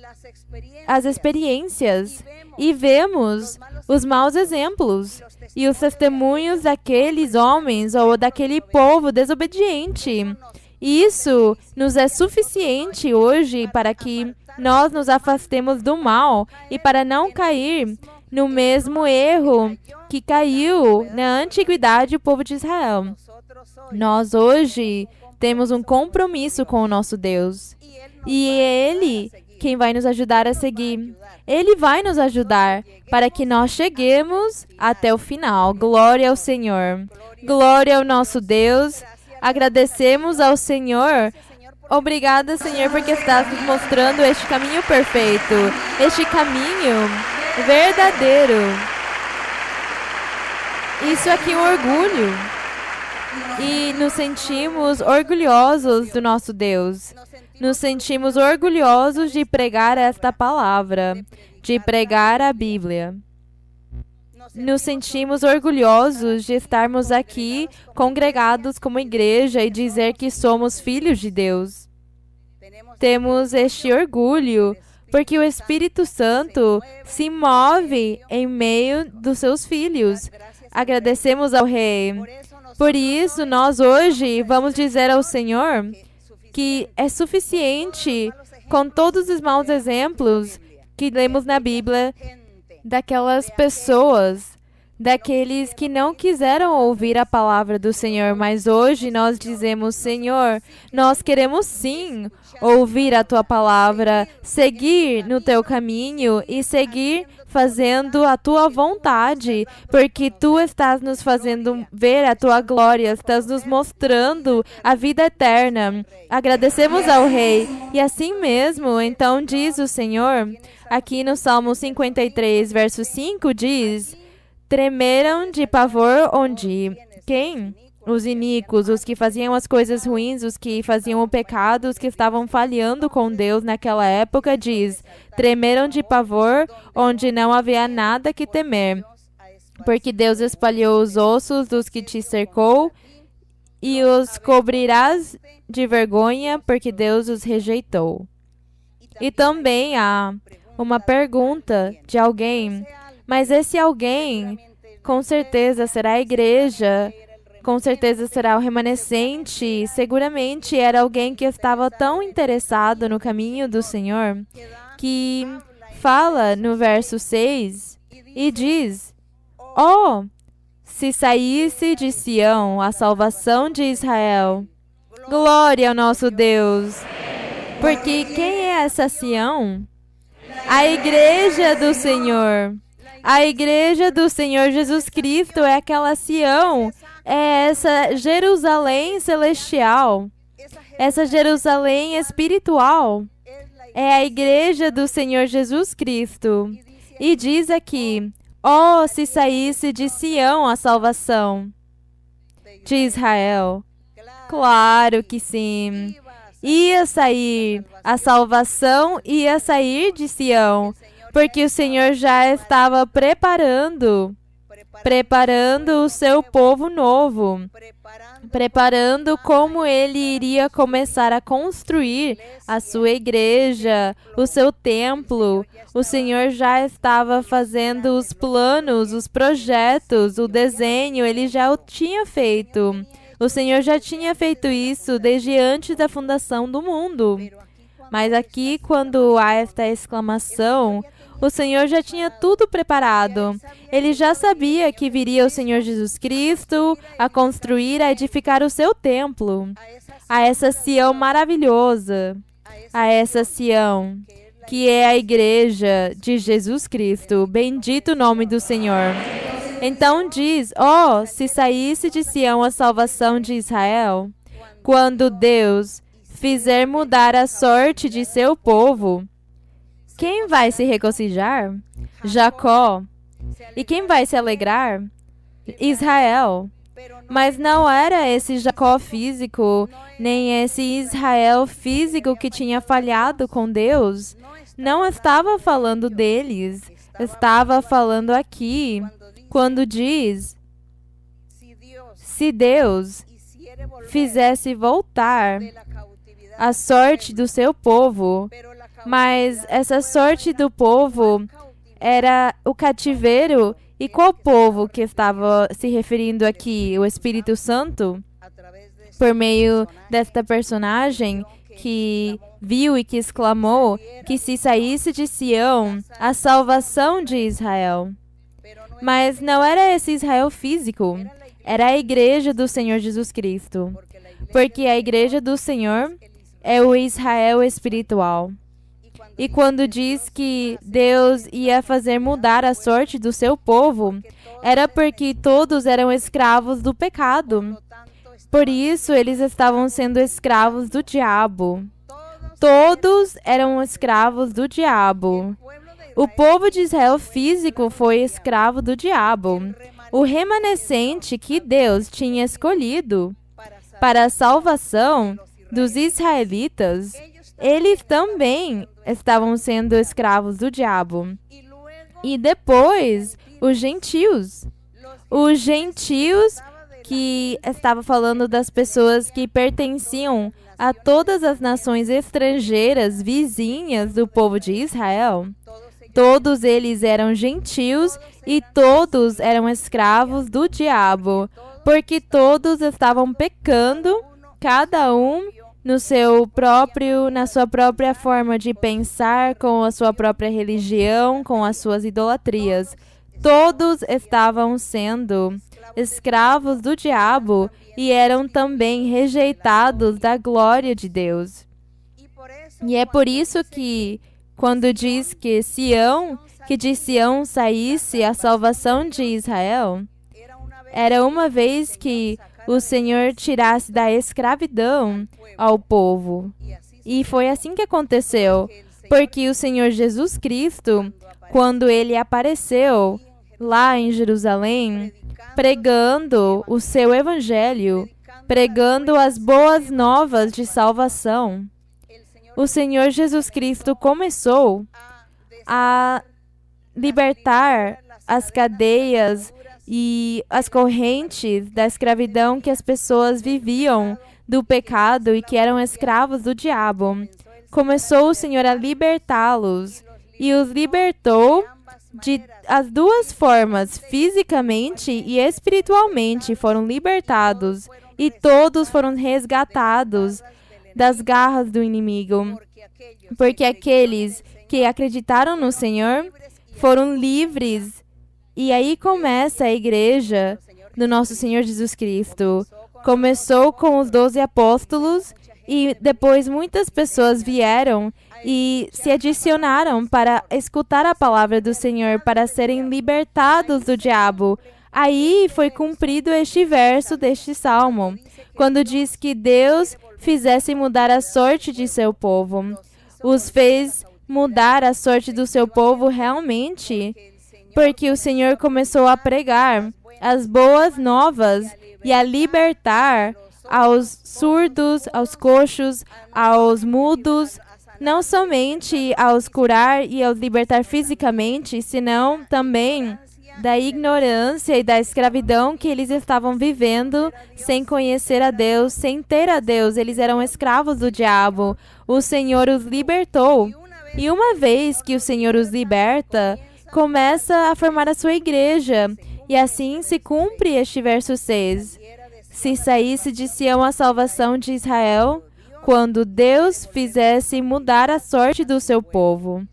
as experiências e vemos os maus exemplos e os testemunhos daqueles homens ou daquele povo desobediente. E isso nos é suficiente hoje para que nós nos afastemos do mal e para não cair no mesmo erro que caiu na antiguidade o povo de Israel. Nós hoje temos um compromisso com o nosso Deus. E é Ele quem vai nos ajudar a seguir. Ele vai nos ajudar para que nós cheguemos até o final. Glória ao Senhor. Glória ao nosso Deus. Agradecemos ao Senhor. Obrigada, Senhor, porque estás nos mostrando este caminho perfeito, este caminho verdadeiro. Isso aqui é um orgulho. E nos sentimos orgulhosos do nosso Deus. Nos sentimos orgulhosos de pregar esta palavra, de pregar a Bíblia. Nos sentimos orgulhosos de estarmos aqui congregados como igreja e dizer que somos filhos de Deus. Temos este orgulho porque o Espírito Santo se move em meio dos seus filhos. Agradecemos ao Rei. Por isso, nós hoje vamos dizer ao Senhor que é suficiente com todos os maus exemplos que lemos na Bíblia daquelas pessoas, daqueles que não quiseram ouvir a palavra do Senhor, mas hoje nós dizemos, Senhor, nós queremos sim ouvir a Tua palavra, seguir no Teu caminho e seguir fazendo a Tua vontade, porque Tu estás nos fazendo ver a Tua glória, estás nos mostrando a vida eterna. Agradecemos ao Rei. E assim mesmo, então diz o Senhor, aqui no Salmo 53, verso 5, diz: tremeram de pavor onde? Quem? Os iníquos, os que faziam as coisas ruins, os que faziam o pecado, os que estavam falhando com Deus naquela época, diz: tremeram de pavor onde não havia nada que temer. Porque Deus espalhou os ossos dos que te cercou e os cobrirás de vergonha, porque Deus os rejeitou. E também há uma pergunta de alguém, mas esse alguém com certeza será a igreja, com certeza será o remanescente, seguramente era alguém que estava tão interessado no caminho do Senhor, que fala no verso 6 e diz: oh, se saísse de Sião a salvação de Israel, glória ao nosso Deus. Porque quem é essa Sião? A igreja do Senhor. A igreja do Senhor Jesus Cristo é aquela Sião, é essa Jerusalém celestial, essa Jerusalém espiritual, é a igreja do Senhor Jesus Cristo. E diz aqui: oh, se saísse de Sião a salvação de Israel. Claro que sim. Ia sair, a salvação ia sair de Sião, porque o Senhor já estava preparando o seu povo novo, preparando como Ele iria começar a construir a sua igreja, o seu templo. O Senhor já estava fazendo os planos, os projetos, o desenho, Ele já o tinha feito. O Senhor já tinha feito isso desde antes da fundação do mundo. Mas aqui, quando há esta exclamação, o Senhor já tinha tudo preparado. Ele já sabia que viria o Senhor Jesus Cristo a construir, a edificar o seu templo. A essa Sião maravilhosa, a essa Sião que é a igreja de Jesus Cristo. Bendito o nome do Senhor. Então diz: ó, se saísse de Sião a salvação de Israel, quando Deus fizer mudar a sorte de seu povo, quem vai se regozijar? Jacó. E quem vai se alegrar? Israel. Mas não era esse Jacó físico, nem esse Israel físico que tinha falhado com Deus. Não estava falando deles. Estava falando aqui, quando diz: se Deus fizesse voltar a sorte do seu povo, mas essa sorte do povo era o cativeiro. E qual povo que estava se referindo aqui? O Espírito Santo? Por meio desta personagem que viu e que exclamou que se saísse de Sião, a salvação de Israel. Mas não era esse Israel físico, era a igreja do Senhor Jesus Cristo. Porque a igreja do Senhor é o Israel espiritual. E quando diz que Deus ia fazer mudar a sorte do seu povo, era porque todos eram escravos do pecado. Por isso, eles estavam sendo escravos do diabo. Todos eram escravos do diabo. O povo de Israel físico foi escravo do diabo. O remanescente que Deus tinha escolhido para a salvação dos israelitas, eles também estavam sendo escravos do diabo. E depois, os gentios. Os gentios que estava falando das pessoas que pertenciam a todas as nações estrangeiras vizinhas do povo de Israel. Todos eles eram gentios e todos eram escravos do diabo, porque todos estavam pecando, cada um na sua própria forma de pensar, com a sua própria religião, com as suas idolatrias. Todos estavam sendo escravos do diabo e eram também rejeitados da glória de Deus. E é por isso que, quando diz que de Sião saísse a salvação de Israel, era uma vez que o Senhor tirasse da escravidão ao povo. E foi assim que aconteceu, porque o Senhor Jesus Cristo, quando ele apareceu lá em Jerusalém, pregando o seu evangelho, pregando as boas novas de salvação, o Senhor Jesus Cristo começou a libertar as cadeias e as correntes da escravidão que as pessoas viviam do pecado e que eram escravos do diabo. Começou o Senhor a libertá-los e os libertou de as duas formas, fisicamente e espiritualmente foram libertados e todos foram resgatados das garras do inimigo, porque aqueles que acreditaram no Senhor foram livres. E aí começa a igreja do nosso Senhor Jesus Cristo. Começou com os 12 apóstolos e depois muitas pessoas vieram e se adicionaram para escutar a palavra do Senhor, para serem libertados do diabo. Aí foi cumprido este verso deste salmo, quando diz que Deus fizesse mudar a sorte de seu povo. Os fez mudar a sorte do seu povo realmente, porque o Senhor começou a pregar as boas novas e a libertar aos surdos, aos coxos, aos mudos, não somente aos curar e aos libertar fisicamente, senão também da ignorância e da escravidão que eles estavam vivendo sem conhecer a Deus, sem ter a Deus. Eles eram escravos do diabo. O Senhor os libertou. E uma vez que o Senhor os liberta, começa a formar a sua igreja. E assim se cumpre este verso 6. Se saísse de Sião a salvação de Israel, quando Deus fizesse mudar a sorte do seu povo.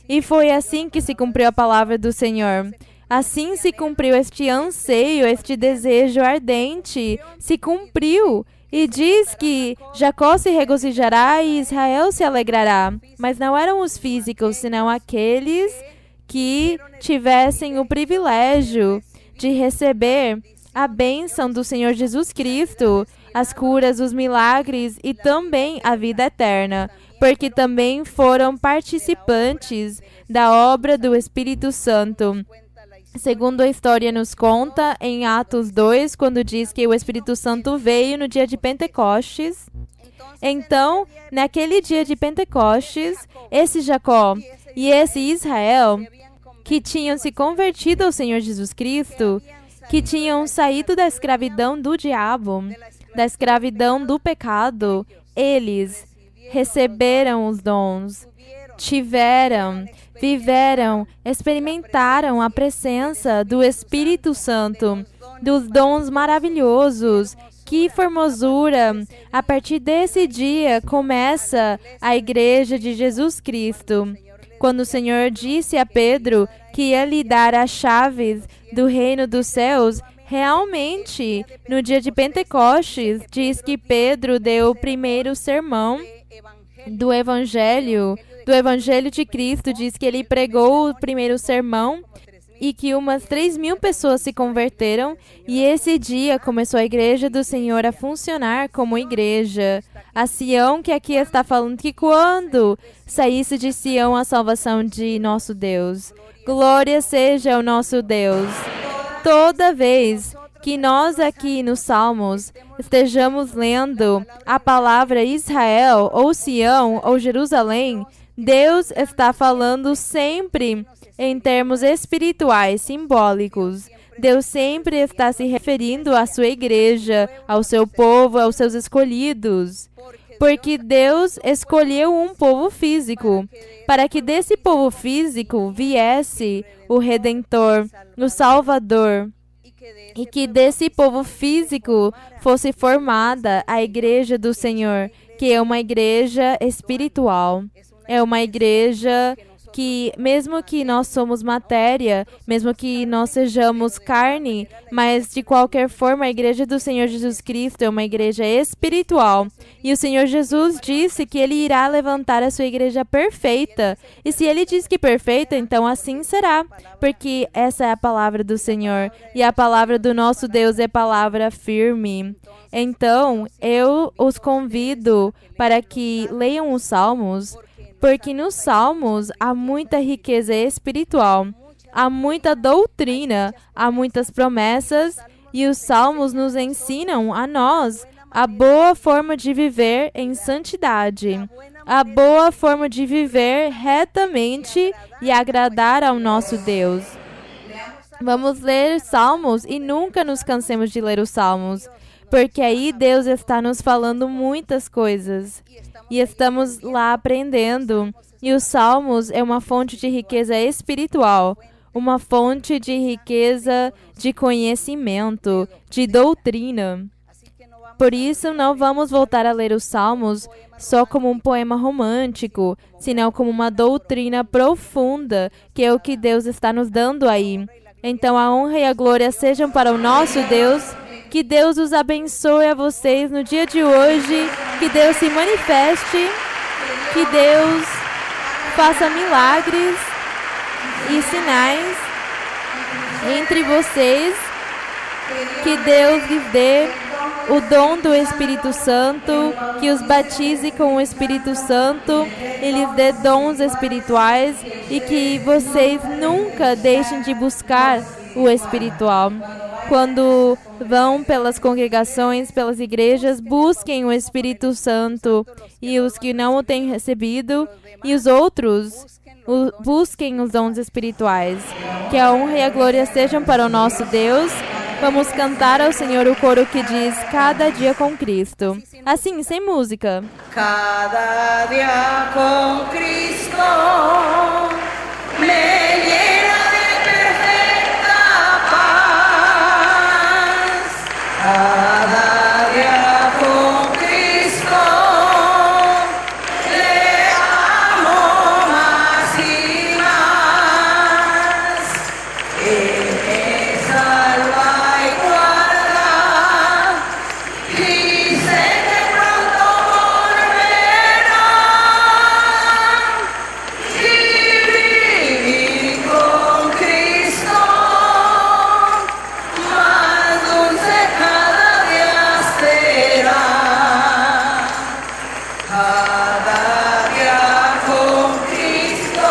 E foi assim que se cumpriu a palavra do Senhor. Assim se cumpriu este anseio, este desejo ardente. Se cumpriu. E diz que Jacó se regozijará e Israel se alegrará. Mas não eram os físicos, senão aqueles que tivessem o privilégio de receber a bênção do Senhor Jesus Cristo, as curas, os milagres e também a vida eterna, porque também foram participantes da obra do Espírito Santo. Segundo a história nos conta, em Atos 2, quando diz que o Espírito Santo veio no dia de Pentecostes. Então, naquele dia de Pentecostes, esse Jacó e esse Israel, que tinham se convertido ao Senhor Jesus Cristo, que tinham saído da escravidão do diabo, da escravidão do pecado, eles receberam os dons, viveram, experimentaram a presença do Espírito Santo, dos dons maravilhosos. Que formosura! A partir desse dia começa a Igreja de Jesus Cristo. Quando o Senhor disse a Pedro que ia lhe dar as chaves do reino dos céus, realmente, no dia de Pentecostes, diz que Pedro deu o primeiro sermão do Evangelho de Cristo, diz que ele pregou o primeiro sermão e que umas 3.000 pessoas se converteram, e esse dia começou a Igreja do Senhor a funcionar como igreja. A Sião, que aqui está falando que quando saísse de Sião a salvação de nosso Deus. Glória seja ao nosso Deus. Toda vez que nós aqui nos Salmos estejamos lendo a palavra Israel, ou Sião, ou Jerusalém, Deus está falando sempre em termos espirituais, simbólicos. Deus sempre está se referindo à sua igreja, ao seu povo, aos seus escolhidos. Porque Deus escolheu um povo físico, para que desse povo físico viesse o Redentor, o Salvador. E que desse povo físico fosse formada a igreja do Senhor, que é uma igreja espiritual. É uma igreja que, mesmo que nós somos matéria, mesmo que nós sejamos carne, mas de qualquer forma a igreja do Senhor Jesus Cristo é uma igreja espiritual. E o Senhor Jesus disse que Ele irá levantar a sua igreja perfeita. E se Ele diz que perfeita, então assim será, porque essa é a palavra do Senhor. E a palavra do nosso Deus é palavra firme. Então, eu os convido para que leiam os Salmos, porque nos Salmos há muita riqueza espiritual, há muita doutrina, há muitas promessas, e os Salmos nos ensinam a nós a boa forma de viver em santidade, a boa forma de viver retamente e agradar ao nosso Deus. Vamos ler Salmos e nunca nos cansemos de ler os Salmos, porque aí Deus está nos falando muitas coisas. E estamos lá aprendendo. E os Salmos é uma fonte de riqueza espiritual, uma fonte de riqueza de conhecimento, de doutrina. Por isso, não vamos voltar a ler os Salmos só como um poema romântico, senão como uma doutrina profunda, que é o que Deus está nos dando aí. Então, a honra e a glória sejam para o nosso Deus. Que Deus os abençoe a vocês no dia de hoje. Que Deus se manifeste. Que Deus faça milagres e sinais entre vocês. Que Deus lhes dê o dom do Espírito Santo, que os batize com o Espírito Santo e lhes dê dons espirituais, e que vocês nunca deixem de buscar o espiritual. Quando vão pelas congregações, pelas igrejas, busquem o Espírito Santo, e os que não o têm recebido, e os outros, busquem os dons espirituais. Que a honra e a glória sejam para o nosso Deus. Vamos cantar ao Senhor o coro que diz Cada Dia com Cristo. Assim, sem música. Cada dia com Cristo me llena de perfecta paz. Cada dia con Cristo le amo más y más. Él me salva y guarda y sé que pronto volverá. Y Cada día con Cristo.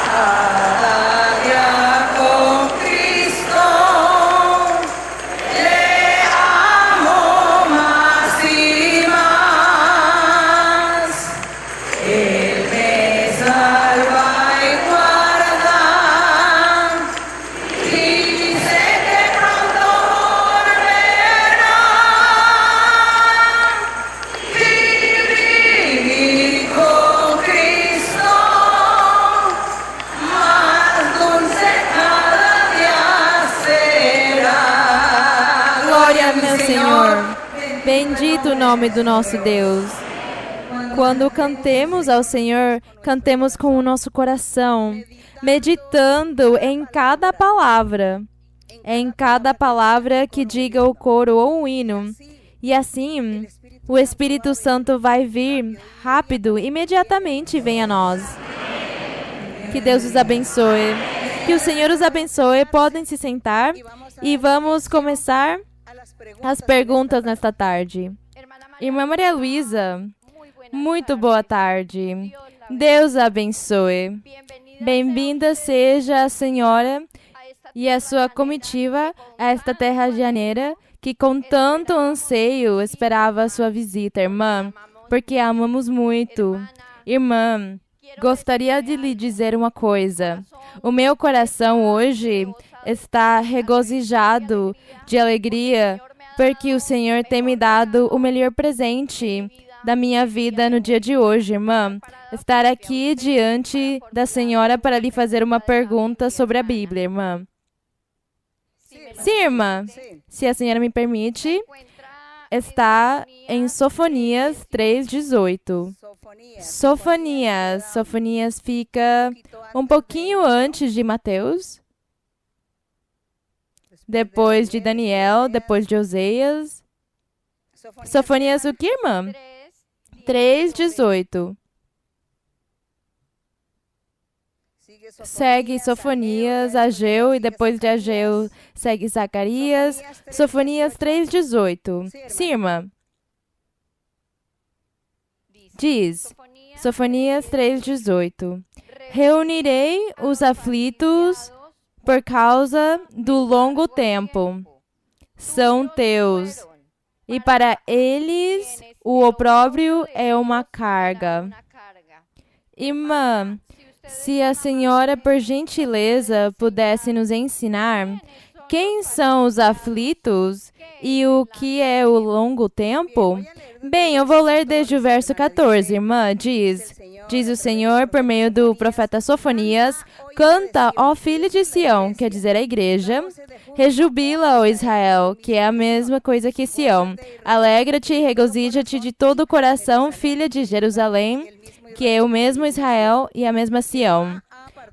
Cada día con Cristo. Le amo más y más. Él me salva y guarda. Y sé que pronto volverá. Vivir con Cristo, más dulce cada día será. Glória ao meu Senhor. Bendito o nome do nosso Deus. Quando cantemos ao Senhor, cantemos com o nosso coração, meditando em cada palavra que diga o coro ou o hino. E assim, o Espírito Santo vai vir rápido, imediatamente vem a nós. Que Deus os abençoe. Que o Senhor os abençoe. Podem se sentar e vamos começar as perguntas nesta tarde. Irmã Maria Luísa, muito boa tarde. Deus a abençoe. Bem-vinda seja a senhora e a sua comitiva a esta terra janeira que com tanto anseio esperava a sua visita, irmã, porque a amamos muito. Irmã, gostaria de lhe dizer uma coisa. O meu coração hoje está regozijado de alegria porque o Senhor tem me dado o melhor presente da minha vida no dia de hoje, irmã. Estar aqui diante da senhora para lhe fazer uma pergunta sobre a Bíblia, irmã. Sim, irmã. Se a senhora me permite, está em Sofonias 3:18. Sofonias fica um pouquinho antes de Mateus, depois de Daniel, depois de Oseias. Sofonias o que, irmã? 3:18. Segue Sofonias, Ageu, e depois de Ageu segue Zacarias. Sofonias 3:18. Sim, irmã. Diz, Sofonias 3:18. Reunirei os aflitos por causa do longo tempo. São teus. E para eles o opróbrio é uma carga. Irmã, se a senhora, por gentileza, pudesse nos ensinar quem são os aflitos e o que é o longo tempo? Bem, eu vou ler desde o verso 14, irmã. Diz o Senhor por meio do profeta Sofonias: canta, ó filho de Sião, quer dizer a igreja. Rejubila, ó Israel, que é a mesma coisa que Sião. Alegra-te e regozija-te de todo o coração, filha de Jerusalém, que é o mesmo Israel e a mesma Sião.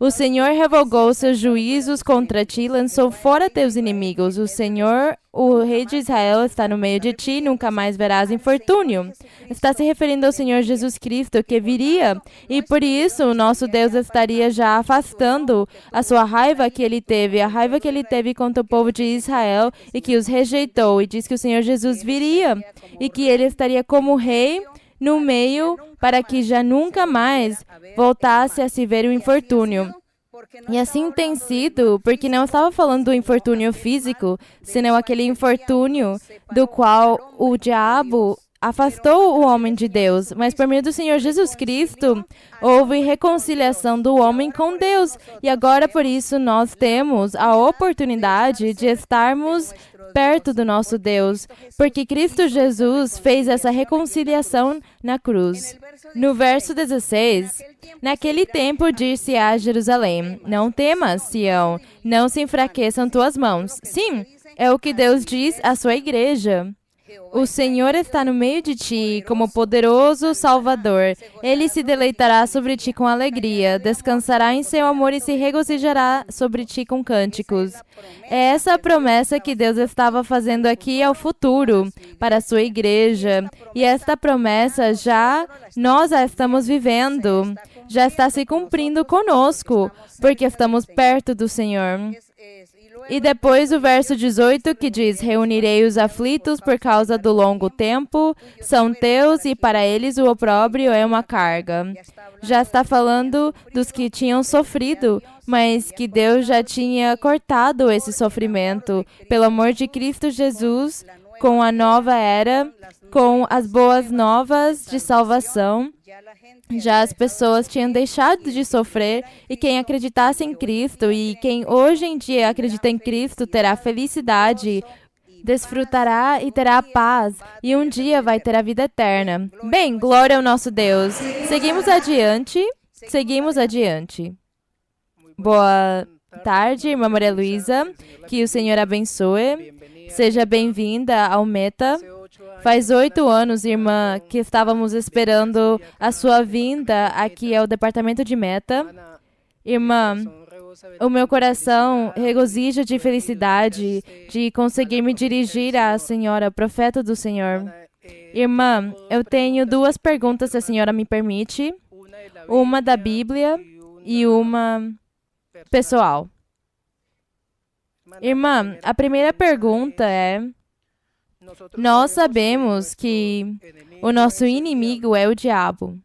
O Senhor revogou seus juízos contra ti, lançou fora teus inimigos. O Senhor, o Rei de Israel, está no meio de ti, nunca mais verás infortúnio. Está se referindo ao Senhor Jesus Cristo, que viria, e por isso o nosso Deus estaria já afastando a sua raiva que ele teve, a raiva que ele teve contra o povo de Israel e que os rejeitou. E diz que o Senhor Jesus viria e que ele estaria como rei no meio para que já nunca mais voltasse a se ver o infortúnio. E assim tem sido, porque não estava falando do infortúnio físico, senão aquele infortúnio do qual o diabo afastou o homem de Deus. Mas por meio do Senhor Jesus Cristo, houve reconciliação do homem com Deus. E agora, por isso, nós temos a oportunidade de estarmos perto do nosso Deus, porque Cristo Jesus fez essa reconciliação na cruz. No verso 16, naquele tempo disse a Jerusalém: não temas, Sião, não se enfraqueçam tuas mãos. Sim, é o que Deus diz à sua igreja. O Senhor está no meio de ti como poderoso Salvador. Ele se deleitará sobre ti com alegria, descansará em seu amor e se regozijará sobre ti com cânticos. É essa a promessa que Deus estava fazendo aqui ao futuro, para a sua igreja. E esta promessa nós a estamos vivendo, já está se cumprindo conosco, porque estamos perto do Senhor. E depois o verso 18 que diz: reunirei os aflitos por causa do longo tempo, são teus e para eles o opróbrio é uma carga. Já está falando dos que tinham sofrido, mas que Deus já tinha cortado esse sofrimento pelo amor de Cristo Jesus, com a nova era, com as boas novas de salvação. Já as pessoas tinham deixado de sofrer e quem acreditasse em Cristo e quem hoje em dia acredita em Cristo terá felicidade, desfrutará e terá paz e um dia vai ter a vida eterna. Bem, glória ao nosso Deus. Seguimos adiante. Seguimos adiante. Boa tarde, irmã Maria Luísa. Que o Senhor abençoe. Seja bem-vinda ao Meta. Faz 8 anos, irmã, que estávamos esperando a sua vinda aqui ao departamento de Meta. Irmã, o meu coração regozija de felicidade de conseguir me dirigir à senhora, profeta do Senhor. Irmã, eu tenho 2 perguntas, se a senhora me permite. Uma da Bíblia e uma pessoal. Irmã, a primeira pergunta é: nós sabemos que o nosso inimigo é o diabo.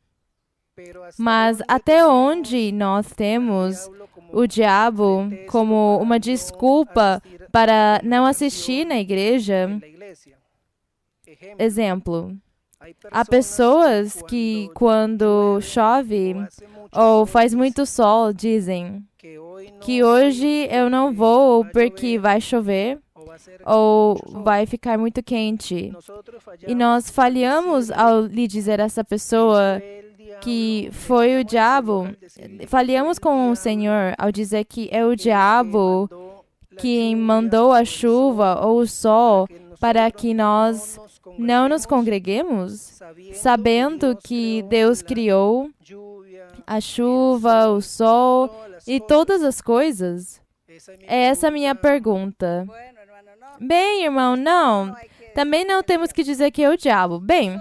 Mas até onde nós temos o diabo como uma desculpa para não assistir na igreja? Exemplo, há pessoas que quando chove ou faz muito sol dizem que hoje eu não vou porque vai chover ou vai ficar muito quente. E nós falhamos ao lhe dizer a essa pessoa que foi o diabo. Falhamos com o Senhor ao dizer que é o diabo que mandou a chuva ou o sol para que nós não nos congreguemos, sabendo que Deus criou a chuva, o sol e todas as coisas. É essa a minha pergunta. Bem, irmão, não. Também não temos que dizer que é o diabo. Bem,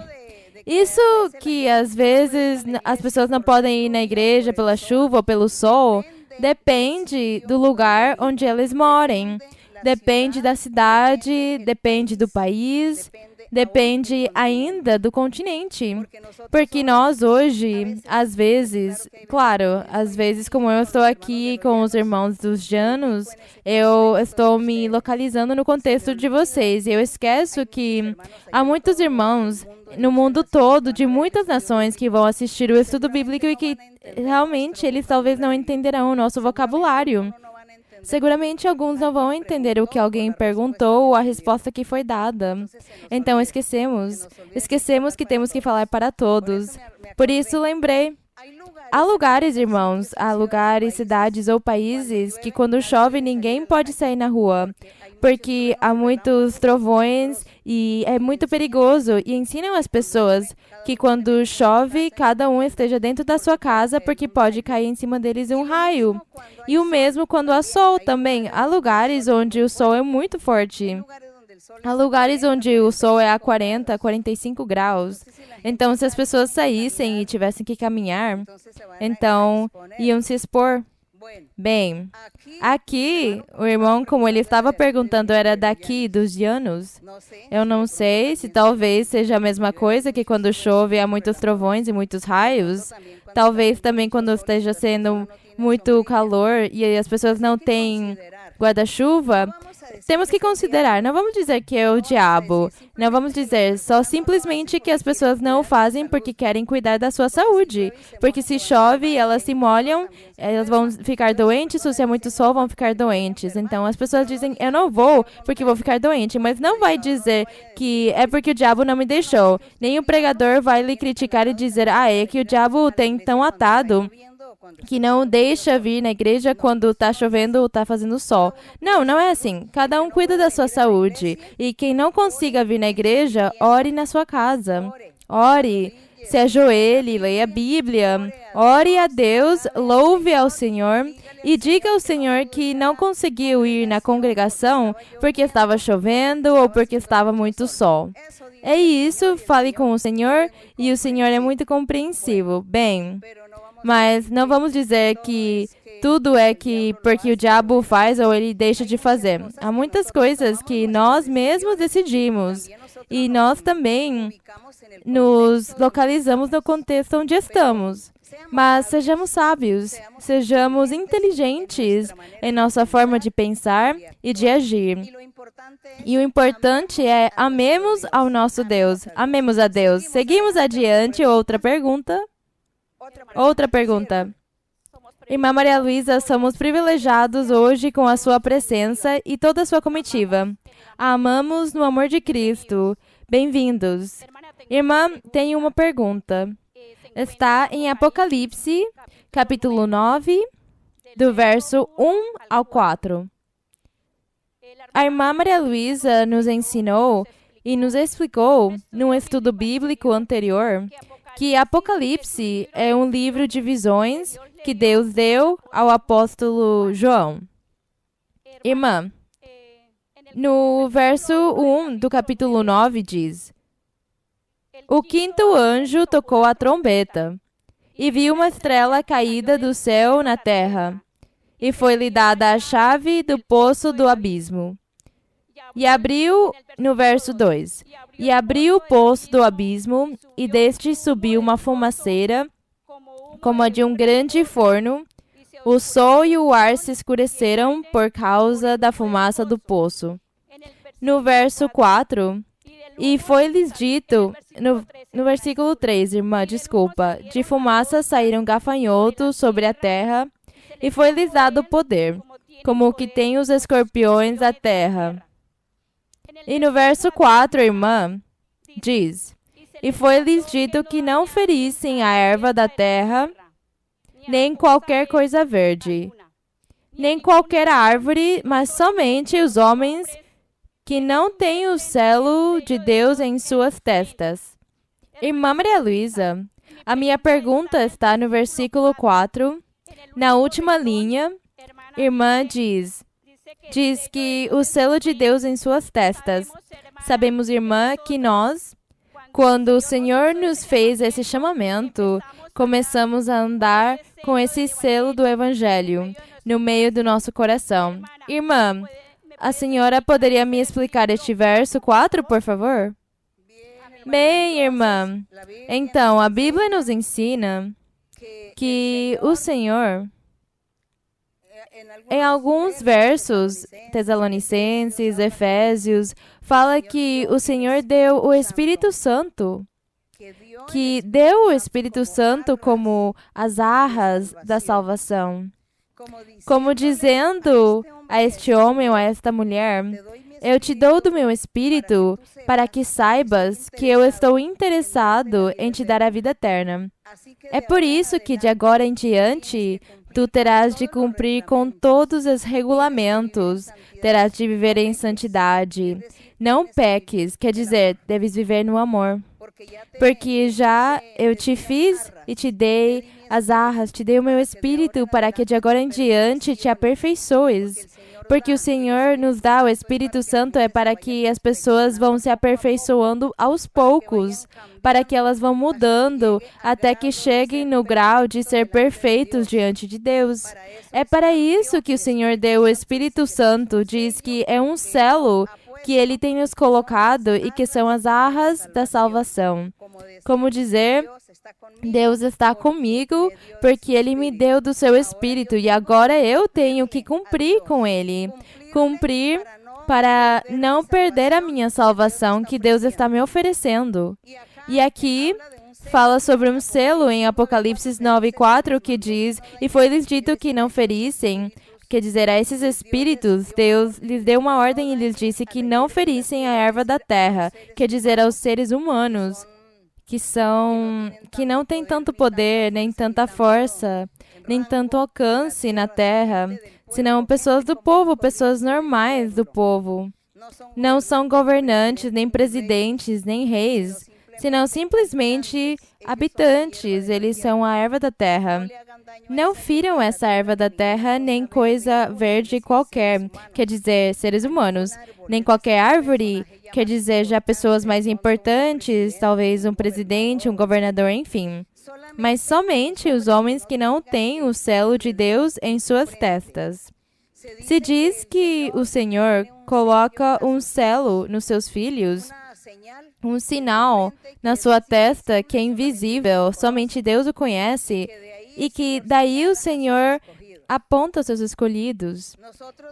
isso que às vezes as pessoas não podem ir na igreja pela chuva ou pelo sol, depende do lugar onde eles morem. Depende da cidade, depende do país, depende ainda do continente. Porque nós hoje, às vezes, claro, às vezes como eu estou aqui com os irmãos dos Janos, eu estou me localizando no contexto de vocês. E eu esqueço que há muitos irmãos no mundo todo, de muitas nações, que vão assistir o estudo bíblico e que realmente eles talvez não entenderão o nosso vocabulário. Seguramente alguns não vão entender o que alguém perguntou ou a resposta que foi dada. Então esquecemos que temos que falar para todos. Por isso lembrei. Há lugares, irmãos, há lugares, cidades ou países que quando chove ninguém pode sair na rua, porque há muitos trovões e é muito perigoso, e ensinam as pessoas que quando chove, cada um esteja dentro da sua casa, porque pode cair em cima deles um raio. E o mesmo quando há sol também. Há lugares onde o sol é muito forte. Há lugares onde o sol é a 40, 45 graus. Então, se as pessoas saíssem e tivessem que caminhar, então iam se expor. Bem, aqui, o irmão, como ele estava perguntando, era daqui, dos Llanos. Eu não sei se talvez seja a mesma coisa que quando chove há muitos trovões e muitos raios. Talvez também quando esteja sendo muito calor e as pessoas não têm guarda-chuva. Temos que considerar, não vamos dizer que é o diabo, não vamos dizer só simplesmente que as pessoas não o fazem porque querem cuidar da sua saúde. Porque se chove, elas se molham, elas vão ficar doentes, se é muito sol, vão ficar doentes. Então as pessoas dizem, eu não vou porque vou ficar doente, mas não vai dizer que é porque o diabo não me deixou. Nem o pregador vai lhe criticar e dizer, é que o diabo tem tão atado que não deixa vir na igreja quando está chovendo ou está fazendo sol. Não, não é assim. Cada um cuida da sua saúde. E quem não consiga vir na igreja, ore na sua casa. Ore, se ajoelhe, leia a Bíblia. Ore a Deus, louve ao Senhor e diga ao Senhor que não conseguiu ir na congregação porque estava chovendo ou porque estava muito sol. É isso, fale com o Senhor e o Senhor é muito compreensivo. Bem, mas não vamos dizer que tudo é que porque o diabo faz ou ele deixa de fazer. Há muitas coisas que nós mesmos decidimos e nós também nos localizamos no contexto onde estamos. Mas sejamos sábios, sejamos inteligentes em nossa forma de pensar e de agir. E o importante é amemos ao nosso Deus, amemos a Deus. Seguimos adiante, outra pergunta. Irmã Maria Luísa, somos privilegiados hoje com a sua presença e toda a sua comitiva. A amamos no amor de Cristo. Bem-vindos. Irmã, tenho uma pergunta. Está em Apocalipse, capítulo 9, do verso 1 ao 4. A irmã Maria Luísa nos ensinou e nos explicou, num estudo bíblico anterior, que Apocalipse é um livro de visões que Deus deu ao apóstolo João. Irmã, no verso 1 do capítulo 9 diz: O quinto anjo tocou a trombeta, e viu uma estrela caída do céu na terra, e foi-lhe dada a chave do poço do abismo. E abriu, no verso 2, e abriu o poço do abismo, e deste subiu uma fumaceira, como a de um grande forno. O sol e o ar se escureceram por causa da fumaça do poço. No verso 4, e foi-lhes dito, no versículo 3, irmã, desculpa, de fumaça saíram gafanhotos sobre a terra, e foi-lhes dado poder, como o que tem os escorpiões da terra. E no verso 4, irmã, diz: E foi-lhes dito que não ferissem a erva da terra, nem qualquer coisa verde, nem qualquer árvore, mas somente os homens que não têm o selo de Deus em suas testas. Irmã Maria Luísa, a minha pergunta está no versículo 4, na última linha. Irmã diz que o selo de Deus em suas testas. Sabemos, irmã, que nós, quando o Senhor nos fez esse chamamento, começamos a andar com esse selo do Evangelho no meio do nosso coração. Irmã, a senhora poderia me explicar este verso 4, por favor? Bem, irmã, então, a Bíblia nos ensina que o Senhor, em alguns versos, Tessalonicenses, Efésios, fala que o Senhor deu o Espírito Santo, que deu o Espírito Santo como as arras da salvação. Como dizendo a este homem ou a esta mulher: eu te dou do meu Espírito para que saibas que eu estou interessado em te dar a vida eterna. É por isso que de agora em diante tu terás de cumprir com todos os regulamentos, terás de viver em santidade. Não peques, quer dizer, deves viver no amor. Porque já eu te fiz e te dei as arras, te dei o meu Espírito para que de agora em diante te aperfeiçoes. Porque o Senhor nos dá o Espírito Santo é para que as pessoas vão se aperfeiçoando aos poucos, para que elas vão mudando até que cheguem no grau de ser perfeitos diante de Deus. É para isso que o Senhor deu o Espírito Santo, diz que é um selo que Ele tem nos colocado e que são as arras da salvação. Como dizer, Deus está comigo porque Ele me deu do seu Espírito e agora eu tenho que cumprir com Ele. Cumprir para não perder a minha salvação que Deus está me oferecendo. E aqui fala sobre um selo em Apocalipse 9:4 que diz: E foi-lhes dito que não ferissem. Quer dizer, a esses espíritos, Deus lhes deu uma ordem e lhes disse que não ferissem a erva da terra. Quer dizer, aos seres humanos, que não têm tanto poder, nem tanta força, nem tanto alcance na terra, senão pessoas do povo, pessoas normais do povo. Não são governantes, nem presidentes, nem reis, senão simplesmente habitantes. Eles são a erva da terra. Não firam essa erva da terra, nem coisa verde qualquer, quer dizer, seres humanos, nem qualquer árvore, quer dizer, já pessoas mais importantes, talvez um presidente, um governador, enfim. mas somente os homens que não têm o selo de Deus em suas testas. Se diz que o Senhor coloca um selo nos seus filhos, um sinal na sua testa que é invisível, somente Deus o conhece, e que daí o Senhor aponta os seus escolhidos.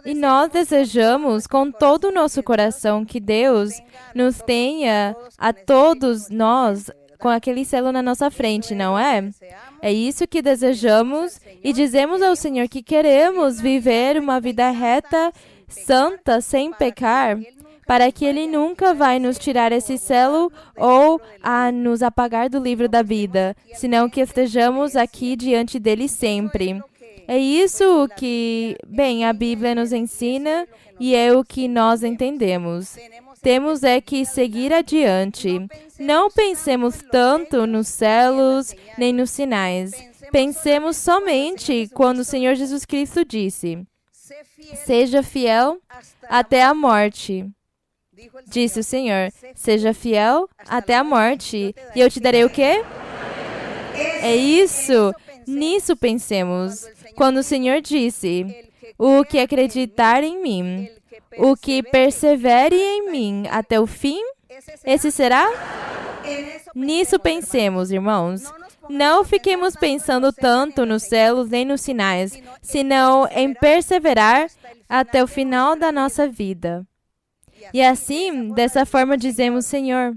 E nós desejamos com todo o nosso coração que Deus nos tenha a todos nós com aquele selo na nossa frente, não é? É isso que desejamos e dizemos ao Senhor que queremos viver uma vida reta, santa, sem pecar, para que Ele nunca vai nos tirar esse selo ou a nos apagar do livro da vida, senão que estejamos aqui diante dele sempre. É isso que, bem, a Bíblia nos ensina e é o que nós entendemos. Temos é que seguir adiante. Não pensemos tanto nos selos nem nos sinais. Pensemos somente quando o Senhor Jesus Cristo disse: seja fiel até a morte. Disse o Senhor: seja fiel até a morte. E eu te darei o quê? É isso. Nisso pensemos. Quando o Senhor disse: o que acreditar em mim, o que persevere em mim até o fim, esse será? Nisso pensemos, irmãos. Não fiquemos pensando tanto nos selos nem nos sinais, senão em perseverar até o final da nossa vida. E assim, dessa forma dizemos: Senhor,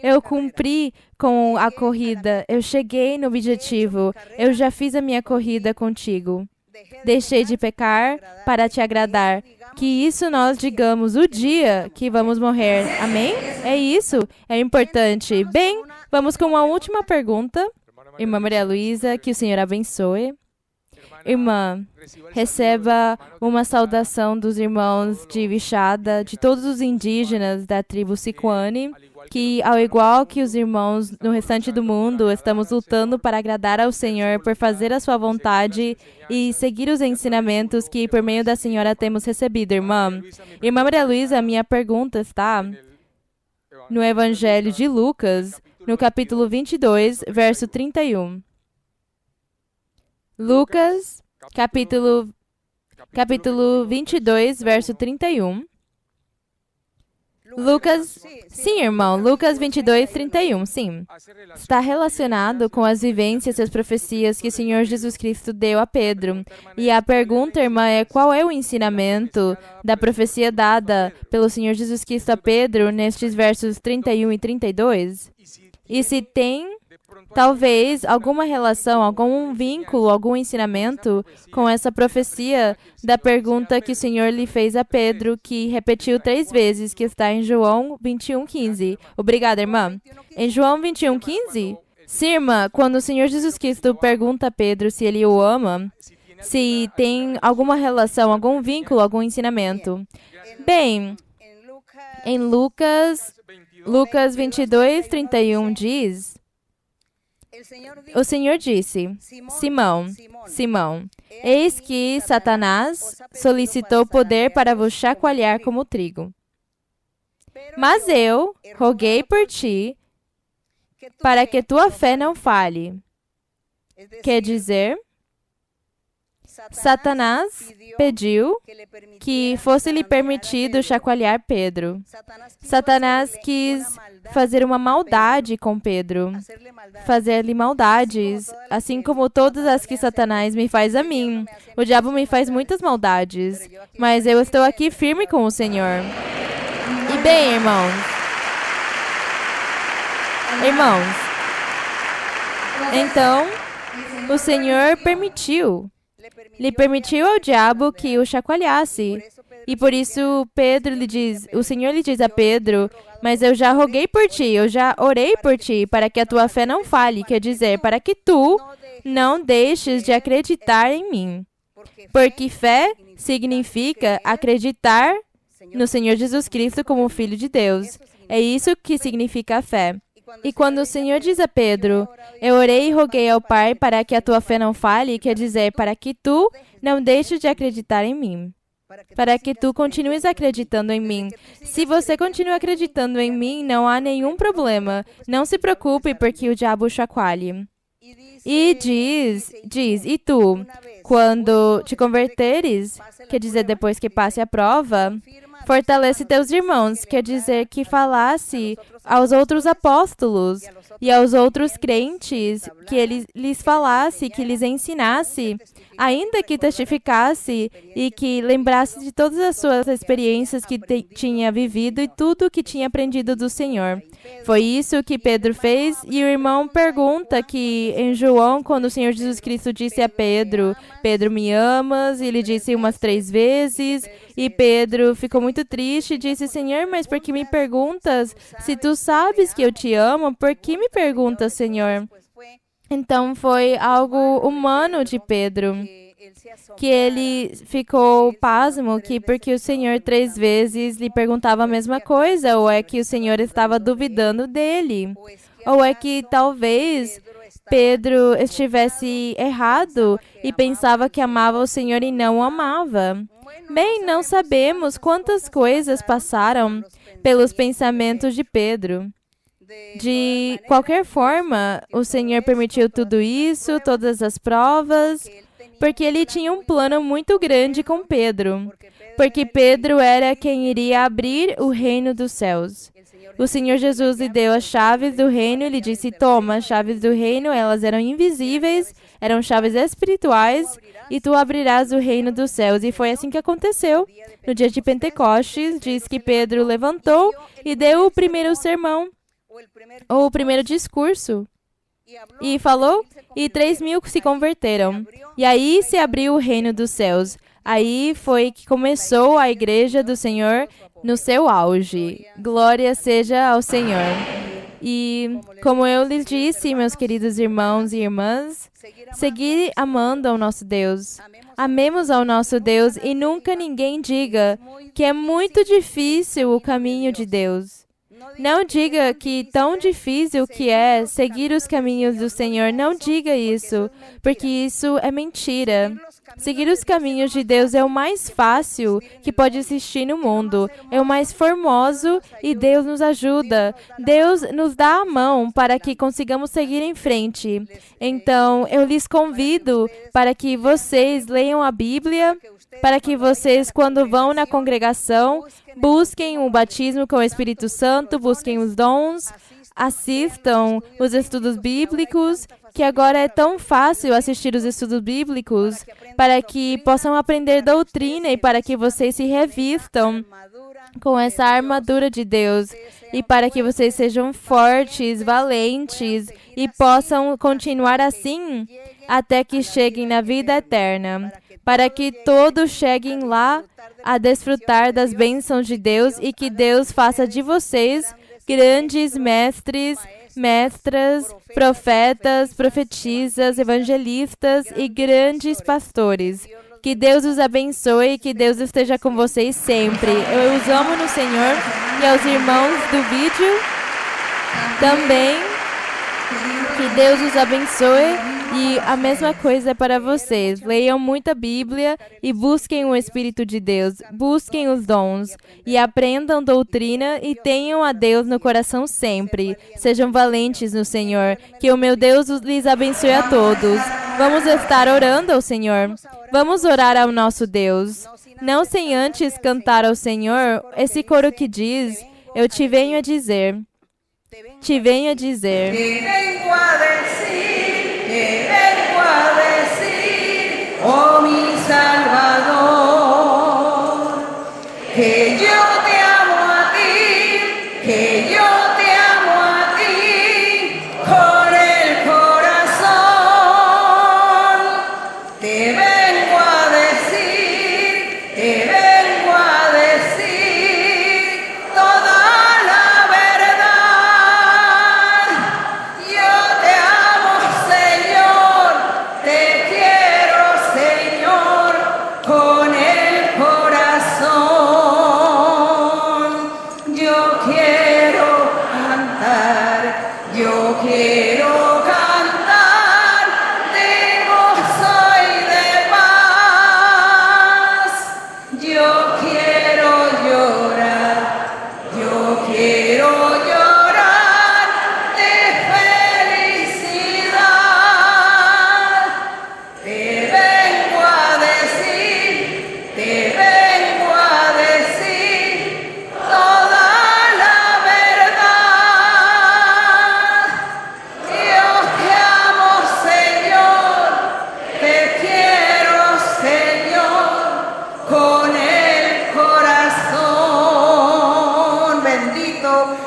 eu cumpri com a corrida, eu cheguei no objetivo, eu já fiz a minha corrida contigo. Deixei de pecar para te agradar. Que isso nós digamos o dia que vamos morrer. Amém? É isso, é importante. Bem, vamos com uma última pergunta. Irmã Maria Luísa, que o Senhor abençoe. Irmã, receba uma saudação dos irmãos de Vixada, de todos os indígenas da tribo Sicuane, que, ao igual que os irmãos no restante do mundo, estamos lutando para agradar ao Senhor, por fazer a sua vontade e seguir os ensinamentos que, por meio da Senhora, temos recebido, irmã. Irmã Maria Luísa, a minha pergunta está no Evangelho de Lucas, no capítulo 22, verso 31. Lucas, capítulo 22, verso 31. Lucas, sim, irmão, Lucas 22, 31, sim. Está relacionado com as vivências e as profecias que o Senhor Jesus Cristo deu a Pedro. E a pergunta, irmã, é: qual é o ensinamento da profecia dada pelo Senhor Jesus Cristo a Pedro nestes versos 31 e 32? E se tem, talvez, alguma relação, algum vínculo, algum ensinamento com essa profecia da pergunta que o Senhor lhe fez a Pedro, que repetiu 3 vezes, que está em João 21:15. Obrigada, irmã. Em João 21:15? Sim, irmã, quando o Senhor Jesus Cristo pergunta a Pedro se ele o ama, se tem alguma relação, algum vínculo, algum ensinamento. Bem, em Lucas 22, 31 diz: o Senhor disse: Simão, Simão, eis que Satanás solicitou poder para vos chacoalhar como trigo. Mas eu roguei por ti, para que tua fé não falhe. Quer dizer, Satanás pediu que fosse-lhe permitido chacoalhar Pedro. Satanás quis fazer uma maldade com Pedro, fazer-lhe maldades, assim como todas as que Satanás me faz a mim. O diabo me faz muitas maldades, mas eu estou aqui firme com o Senhor. E bem, irmãos, então, o Senhor lhe permitiu ao diabo que o chacoalhasse. E por isso o Senhor lhe diz a Pedro: mas eu já roguei por ti, eu já orei por ti, para que a tua fé não falhe, quer dizer, para que tu não deixes de acreditar em mim. Porque fé significa acreditar no Senhor Jesus Cristo como Filho de Deus. É isso que significa a fé. E quando o Senhor diz a Pedro: eu orei e roguei ao Pai para que a tua fé não falhe, quer dizer, para que tu não deixes de acreditar em mim. Para que tu continues acreditando em mim. Se você continua acreditando em mim, não há nenhum problema. Não se preocupe porque o diabo chacoalhe. E diz, e tu, quando te converteres, quer dizer, depois que passe a prova, fortalece teus irmãos, quer dizer que falasse aos outros apóstolos e aos outros crentes, que ele lhes falasse, que lhes ensinasse, ainda que testificasse e que lembrasse de todas as suas experiências que tinha vivido e tudo que tinha aprendido do Senhor. Foi isso que Pedro fez, e o irmão pergunta que em João, quando o Senhor Jesus Cristo disse a Pedro, Pedro, me amas? E ele disse umas 3 vezes, e Pedro ficou muito triste e disse, Senhor, mas por que me perguntas? Se tu sabes que eu te amo, por que me perguntas, Senhor? Então foi algo humano de Pedro, que ele ficou pasmo, que porque o Senhor 3 vezes lhe perguntava a mesma coisa, ou é que o Senhor estava duvidando dele, ou é que talvez Pedro estivesse errado e pensava que amava o Senhor e não o amava. Bem, não sabemos quantas coisas passaram pelos pensamentos de Pedro. De qualquer forma, o Senhor permitiu tudo isso, todas as provas, porque ele tinha um plano muito grande com Pedro. Porque Pedro era quem iria abrir o reino dos céus. O Senhor Jesus lhe deu as chaves do reino e lhe disse, toma, as chaves do reino, elas eram invisíveis, eram chaves espirituais, e tu abrirás o reino dos céus. E foi assim que aconteceu. No dia de Pentecostes, diz que Pedro levantou e deu o primeiro sermão, ou o primeiro discurso, e falou, e 3.000 se converteram. E aí se abriu o reino dos céus. Aí foi que começou a igreja do Senhor no seu auge. Glória seja ao Senhor. E como eu lhes disse, meus queridos irmãos e irmãs, seguir amando ao nosso Deus. Amemos ao nosso Deus e nunca ninguém diga que é muito difícil o caminho de Deus. Não diga que tão difícil que é seguir os caminhos do Senhor. Não diga isso, porque isso é mentira. Seguir os caminhos de Deus é o mais fácil que pode existir no mundo. É o mais formoso e Deus nos ajuda. Deus nos dá a mão para que consigamos seguir em frente. Então, eu lhes convido para que vocês leiam a Bíblia, para que vocês, quando vão na congregação, busquem o batismo com o Espírito Santo, busquem os dons, assistam os estudos bíblicos, que agora é tão fácil assistir os estudos bíblicos, para que possam aprender doutrina e para que vocês se revistam com essa armadura de Deus e para que vocês sejam fortes, valentes e possam continuar assim até que cheguem na vida eterna, para que todos cheguem lá a desfrutar das bênçãos de Deus e que Deus faça de vocês grandes mestres, mestras, profetas, profetisas, evangelistas e grandes pastores. Que Deus os abençoe e que Deus esteja com vocês sempre. Eu os amo no Senhor e aos irmãos do vídeo também. Que Deus os abençoe. E a mesma coisa é para vocês. Leiam muita Bíblia e busquem o Espírito de Deus. Busquem os dons e aprendam doutrina e tenham a Deus no coração sempre. Sejam valentes no Senhor. Que o meu Deus lhes abençoe a todos. Vamos estar orando ao Senhor. Vamos orar ao nosso Deus. Não sem antes cantar ao Senhor esse coro que diz, eu te venho a dizer. Te venho a dizer. Te vengo a decir, oh mi Salvador, que yo te amo a ti, que yo te amo a ti con el corazón. Te vengo a decir, te vengo a decir toda la verdad. Yo te amo, Señor, te quiero, Señor, con él.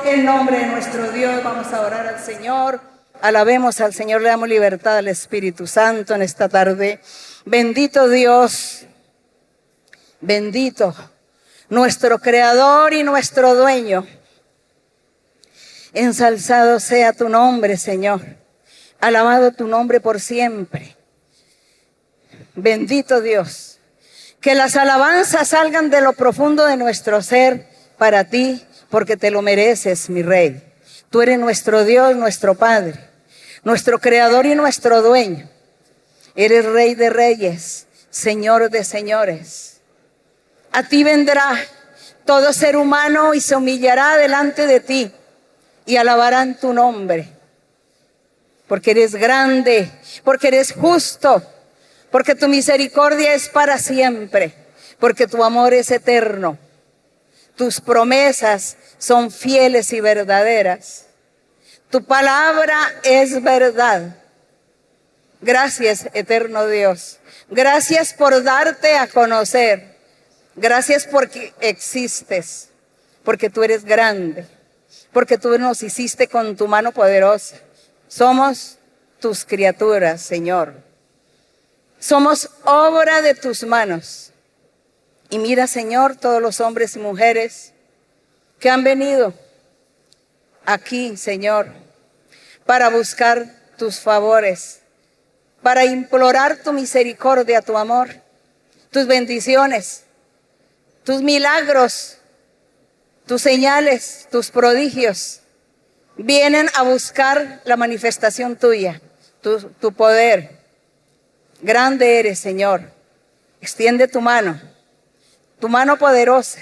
el nombre de nuestro Dios. Vamos a orar al Señor. Alabemos al Señor, le damos libertad al Espíritu Santo en esta tarde. Bendito Dios, bendito, nuestro Creador y nuestro Dueño. Ensalzado sea tu nombre, Señor. Alabado tu nombre por siempre. Bendito Dios. Que las alabanzas salgan de lo profundo de nuestro ser para ti, porque te lo mereces, mi Rey. Tú eres nuestro Dios, nuestro Padre, nuestro Creador y nuestro Dueño. Eres Rey de reyes, Señor de señores. A ti vendrá todo ser humano y se humillará delante de ti y alabarán tu nombre. Porque eres grande, porque eres justo, porque tu misericordia es para siempre, porque tu amor es eterno. Tus promesas son fieles y verdaderas. Tu palabra es verdad. Gracias, eterno Dios. Gracias por darte a conocer. Gracias porque existes, porque tú eres grande, porque tú nos hiciste con tu mano poderosa. Somos tus criaturas, Señor. Somos obra de tus manos. Y mira, Señor, todos los hombres y mujeres que han venido aquí, Señor, para buscar tus favores, para implorar tu misericordia, tu amor, tus bendiciones, tus milagros, tus señales, tus prodigios. Vienen a buscar la manifestación tuya, tu poder. Grande eres, Señor. Extiende tu mano poderosa.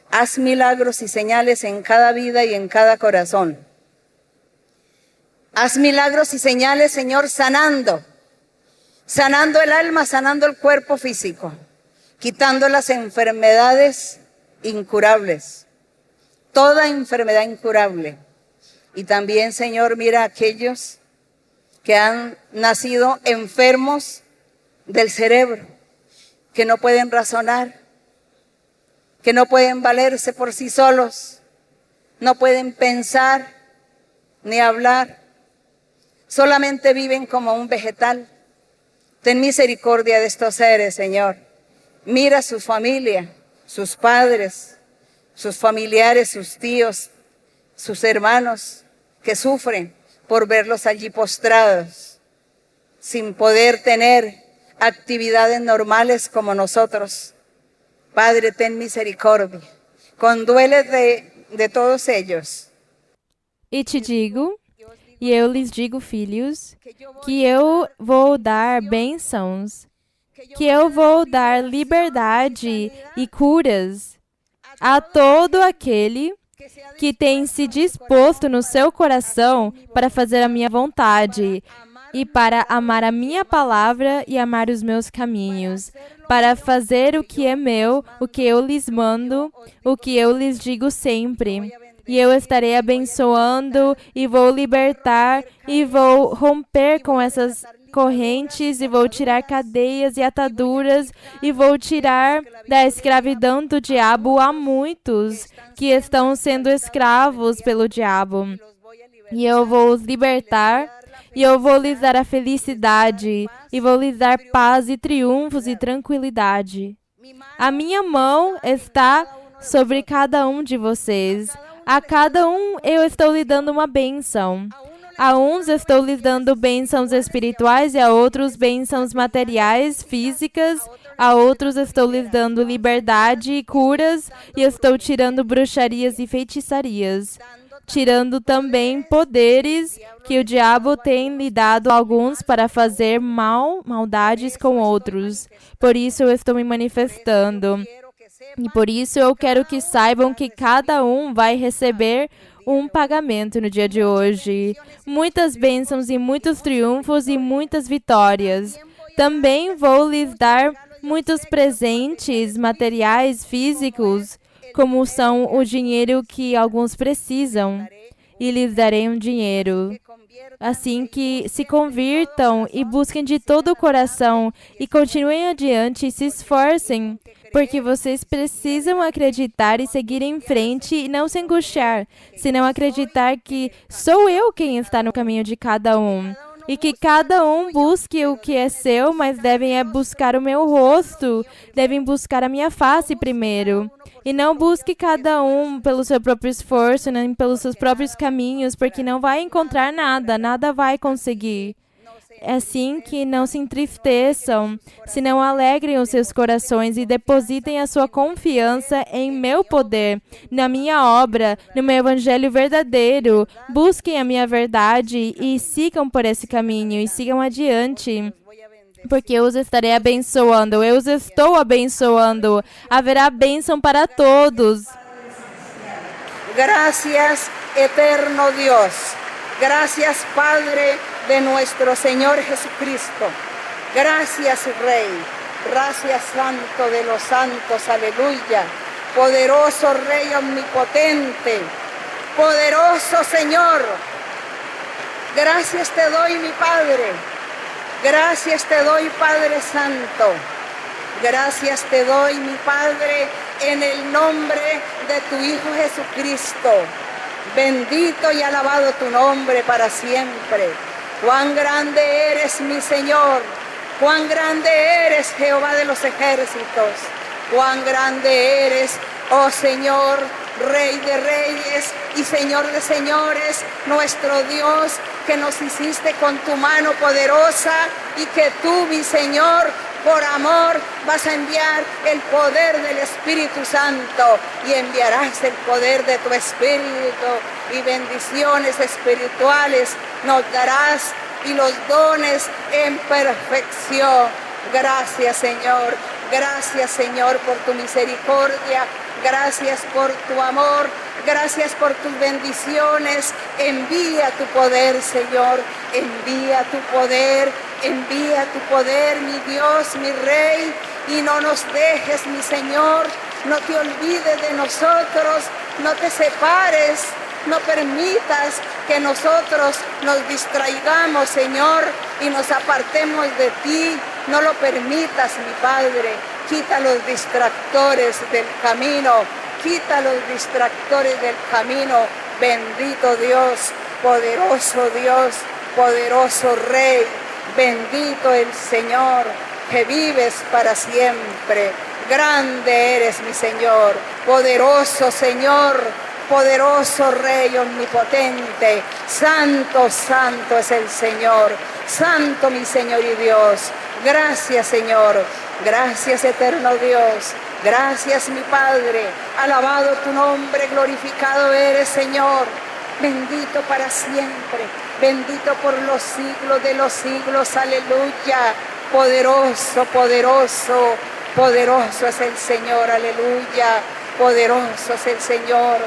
Haz milagros y señales en cada vida y en cada corazón. Haz milagros y señales, Señor, sanando el alma, sanando el cuerpo físico, quitando las enfermedades incurables, toda enfermedad incurable. Y también, Señor, mira a aquellos que han nacido enfermos del cerebro, que no pueden razonar, que no pueden valerse por sí solos, no pueden pensar ni hablar, solamente viven como un vegetal. Ten misericordia de estos seres, Señor. Mira su familia, sus padres, sus familiares, sus tíos, sus hermanos que sufren por verlos allí postrados, sin poder tener actividades normales como nosotros. Padre, ten misericordia. Conduele de todos ellos. E te digo, e eu lhes digo, filhos, que eu vou dar bênçãos, que eu vou dar liberdade e curas a todo aquele que tem se disposto no seu coração para fazer a minha vontade e para amar a minha palavra e amar os meus caminhos, para fazer o que é meu, o que eu lhes mando, o que eu lhes digo sempre. E eu estarei abençoando e vou libertar e vou romper com essas correntes e vou tirar cadeias e ataduras e vou tirar da escravidão do diabo a muitos que estão sendo escravos pelo diabo. E eu vou os libertar e eu vou lhes dar a felicidade e vou lhes dar paz e triunfos e tranquilidade. A minha mão está sobre cada um de vocês. A cada um eu estou lhe dando uma bênção. A uns estou lhes dando bênçãos espirituais e a outros bênçãos materiais, físicas. A outros estou lhes dando liberdade e curas e estou tirando bruxarias e feitiçarias. Tirando também poderes que o diabo tem lhe dado a alguns para fazer maldades com outros. Por isso eu estou me manifestando. E por isso eu quero que saibam que cada um vai receber um pagamento no dia de hoje. Muitas bênçãos e muitos triunfos e muitas vitórias. Também vou lhes dar muitos presentes materiais, físicos, como são o dinheiro que alguns precisam, e lhes darei um dinheiro. Assim que se convirtam e busquem de todo o coração e continuem adiante e se esforcem porque vocês precisam acreditar e seguir em frente e não se angustiar, senão acreditar que sou eu quem está no caminho de cada um. E que cada um busque o que é seu, mas devem buscar o meu rosto, devem buscar a minha face primeiro. E não busque cada um pelo seu próprio esforço, nem pelos seus próprios caminhos, porque não vai encontrar nada, nada vai conseguir. É assim que não se entristeçam, senão alegrem os seus corações e depositem a sua confiança em meu poder, na minha obra, no meu evangelho verdadeiro. Busquem a minha verdade e sigam por esse caminho e sigam adiante. Porque eu os estarei abençoando, eu os estou abençoando. Haverá bênção para todos. Gracias, eterno Dios. Gracias, Padre de nuestro Señor Jesucristo. Gracias, Rey. Gracias, Santo de los Santos. Aleluya. Poderoso Rey omnipotente. Poderoso Señor. Gracias te doy, mi Padre. Gracias te doy, Padre Santo. Gracias te doy, mi Padre, en el nombre de tu Hijo Jesucristo. Bendito y alabado tu nombre para siempre. Cuán grande eres, mi Señor. Cuán grande eres, Jehová de los ejércitos. Cuán grande eres, oh Señor, Rey de reyes y Señor de señores, nuestro Dios, que nos hiciste con tu mano poderosa y que tú, mi Señor, por amor vas a enviar el poder del Espíritu Santo y enviarás el poder de tu Espíritu y bendiciones espirituales nos darás y los dones en perfección. Gracias, Señor. Gracias, Señor, por tu misericordia. Gracias por tu amor. Gracias por tus bendiciones. Envía tu poder, Señor. Envía tu poder. Envía tu poder, mi Dios, mi Rey. Y no nos dejes, mi Señor. No te olvides de nosotros. No te separes. No permitas que nosotros nos distraigamos, Señor, y nos apartemos de ti. No lo permitas, mi Padre. Quita los distractores del camino. Quita los distractores del camino. Bendito Dios, poderoso Rey. Bendito el Señor, que vives para siempre. Grande eres, mi Señor. Poderoso Señor. Poderoso Rey omnipotente, santo, santo es el Señor, santo mi Señor y Dios. Gracias, Señor, gracias, eterno Dios, gracias, mi Padre, alabado tu nombre, glorificado eres, Señor, bendito para siempre, bendito por los siglos de los siglos, aleluya, poderoso, poderoso, poderoso es el Señor, aleluya, poderoso es el Señor.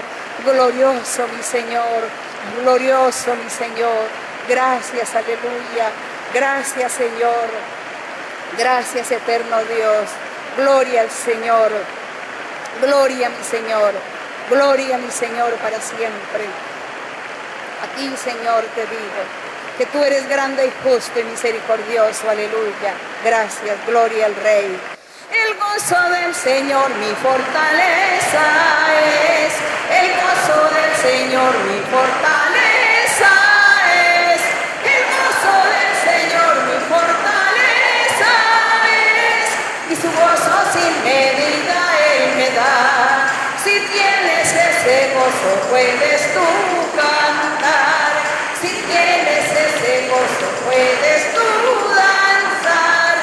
Glorioso mi Señor, glorioso mi Señor. Gracias, aleluya. Gracias, Señor. Gracias, eterno Dios. Gloria al Señor. Gloria a mi Señor. Gloria a mi Señor para siempre. A ti, Señor, te digo que tú eres grande y justo y misericordioso. Aleluya. Gracias, gloria al Rey. El gozo del Señor mi fortaleza es, el gozo del Señor mi fortaleza es, el gozo del Señor mi fortaleza es, y su gozo sin medida Él me da. Si tienes ese gozo puedes tú cantar, si tienes ese gozo puedes tú danzar,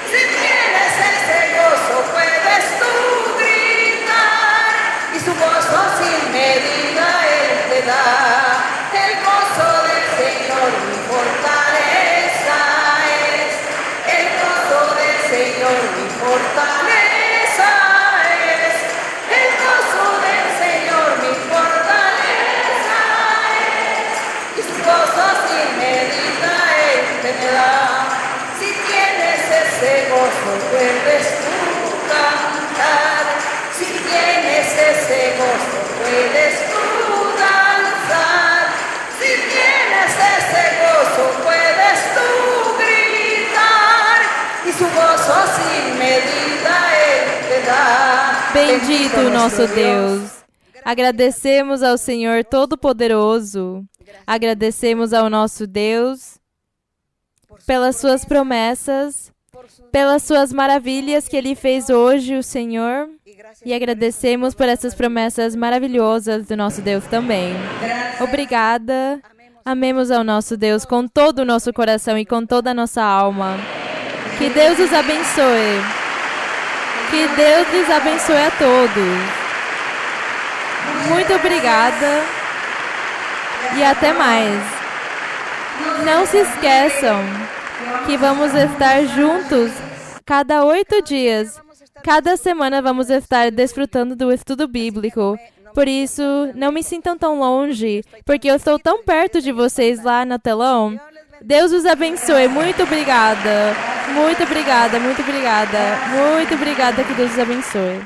si tienes ese gozo puedes tú gritar, y su gozo sin medida Él te da. El gozo del Señor mi fortaleza es, el gozo del Señor mi fortaleza es, el gozo del Señor mi fortaleza Bendito o nosso Deus. Agradecemos ao Senhor Todo-Poderoso. Agradecemos ao nosso Deus pelas suas promessas, pelas suas maravilhas que Ele fez hoje, o Senhor. E agradecemos por essas promessas maravilhosas do nosso Deus também. Obrigada. Amemos ao nosso Deus com todo o nosso coração e com toda a nossa alma. Que Deus os abençoe. Que Deus lhes abençoe a todos. Muito obrigada e até mais. Não se esqueçam que vamos estar juntos cada 8 dias. Cada semana vamos estar desfrutando do estudo bíblico. Por isso, não me sintam tão longe, porque eu estou tão perto de vocês lá no telão. Deus os abençoe. Muito obrigada. Muito obrigada, muito obrigada. Muito obrigada, que Deus os abençoe.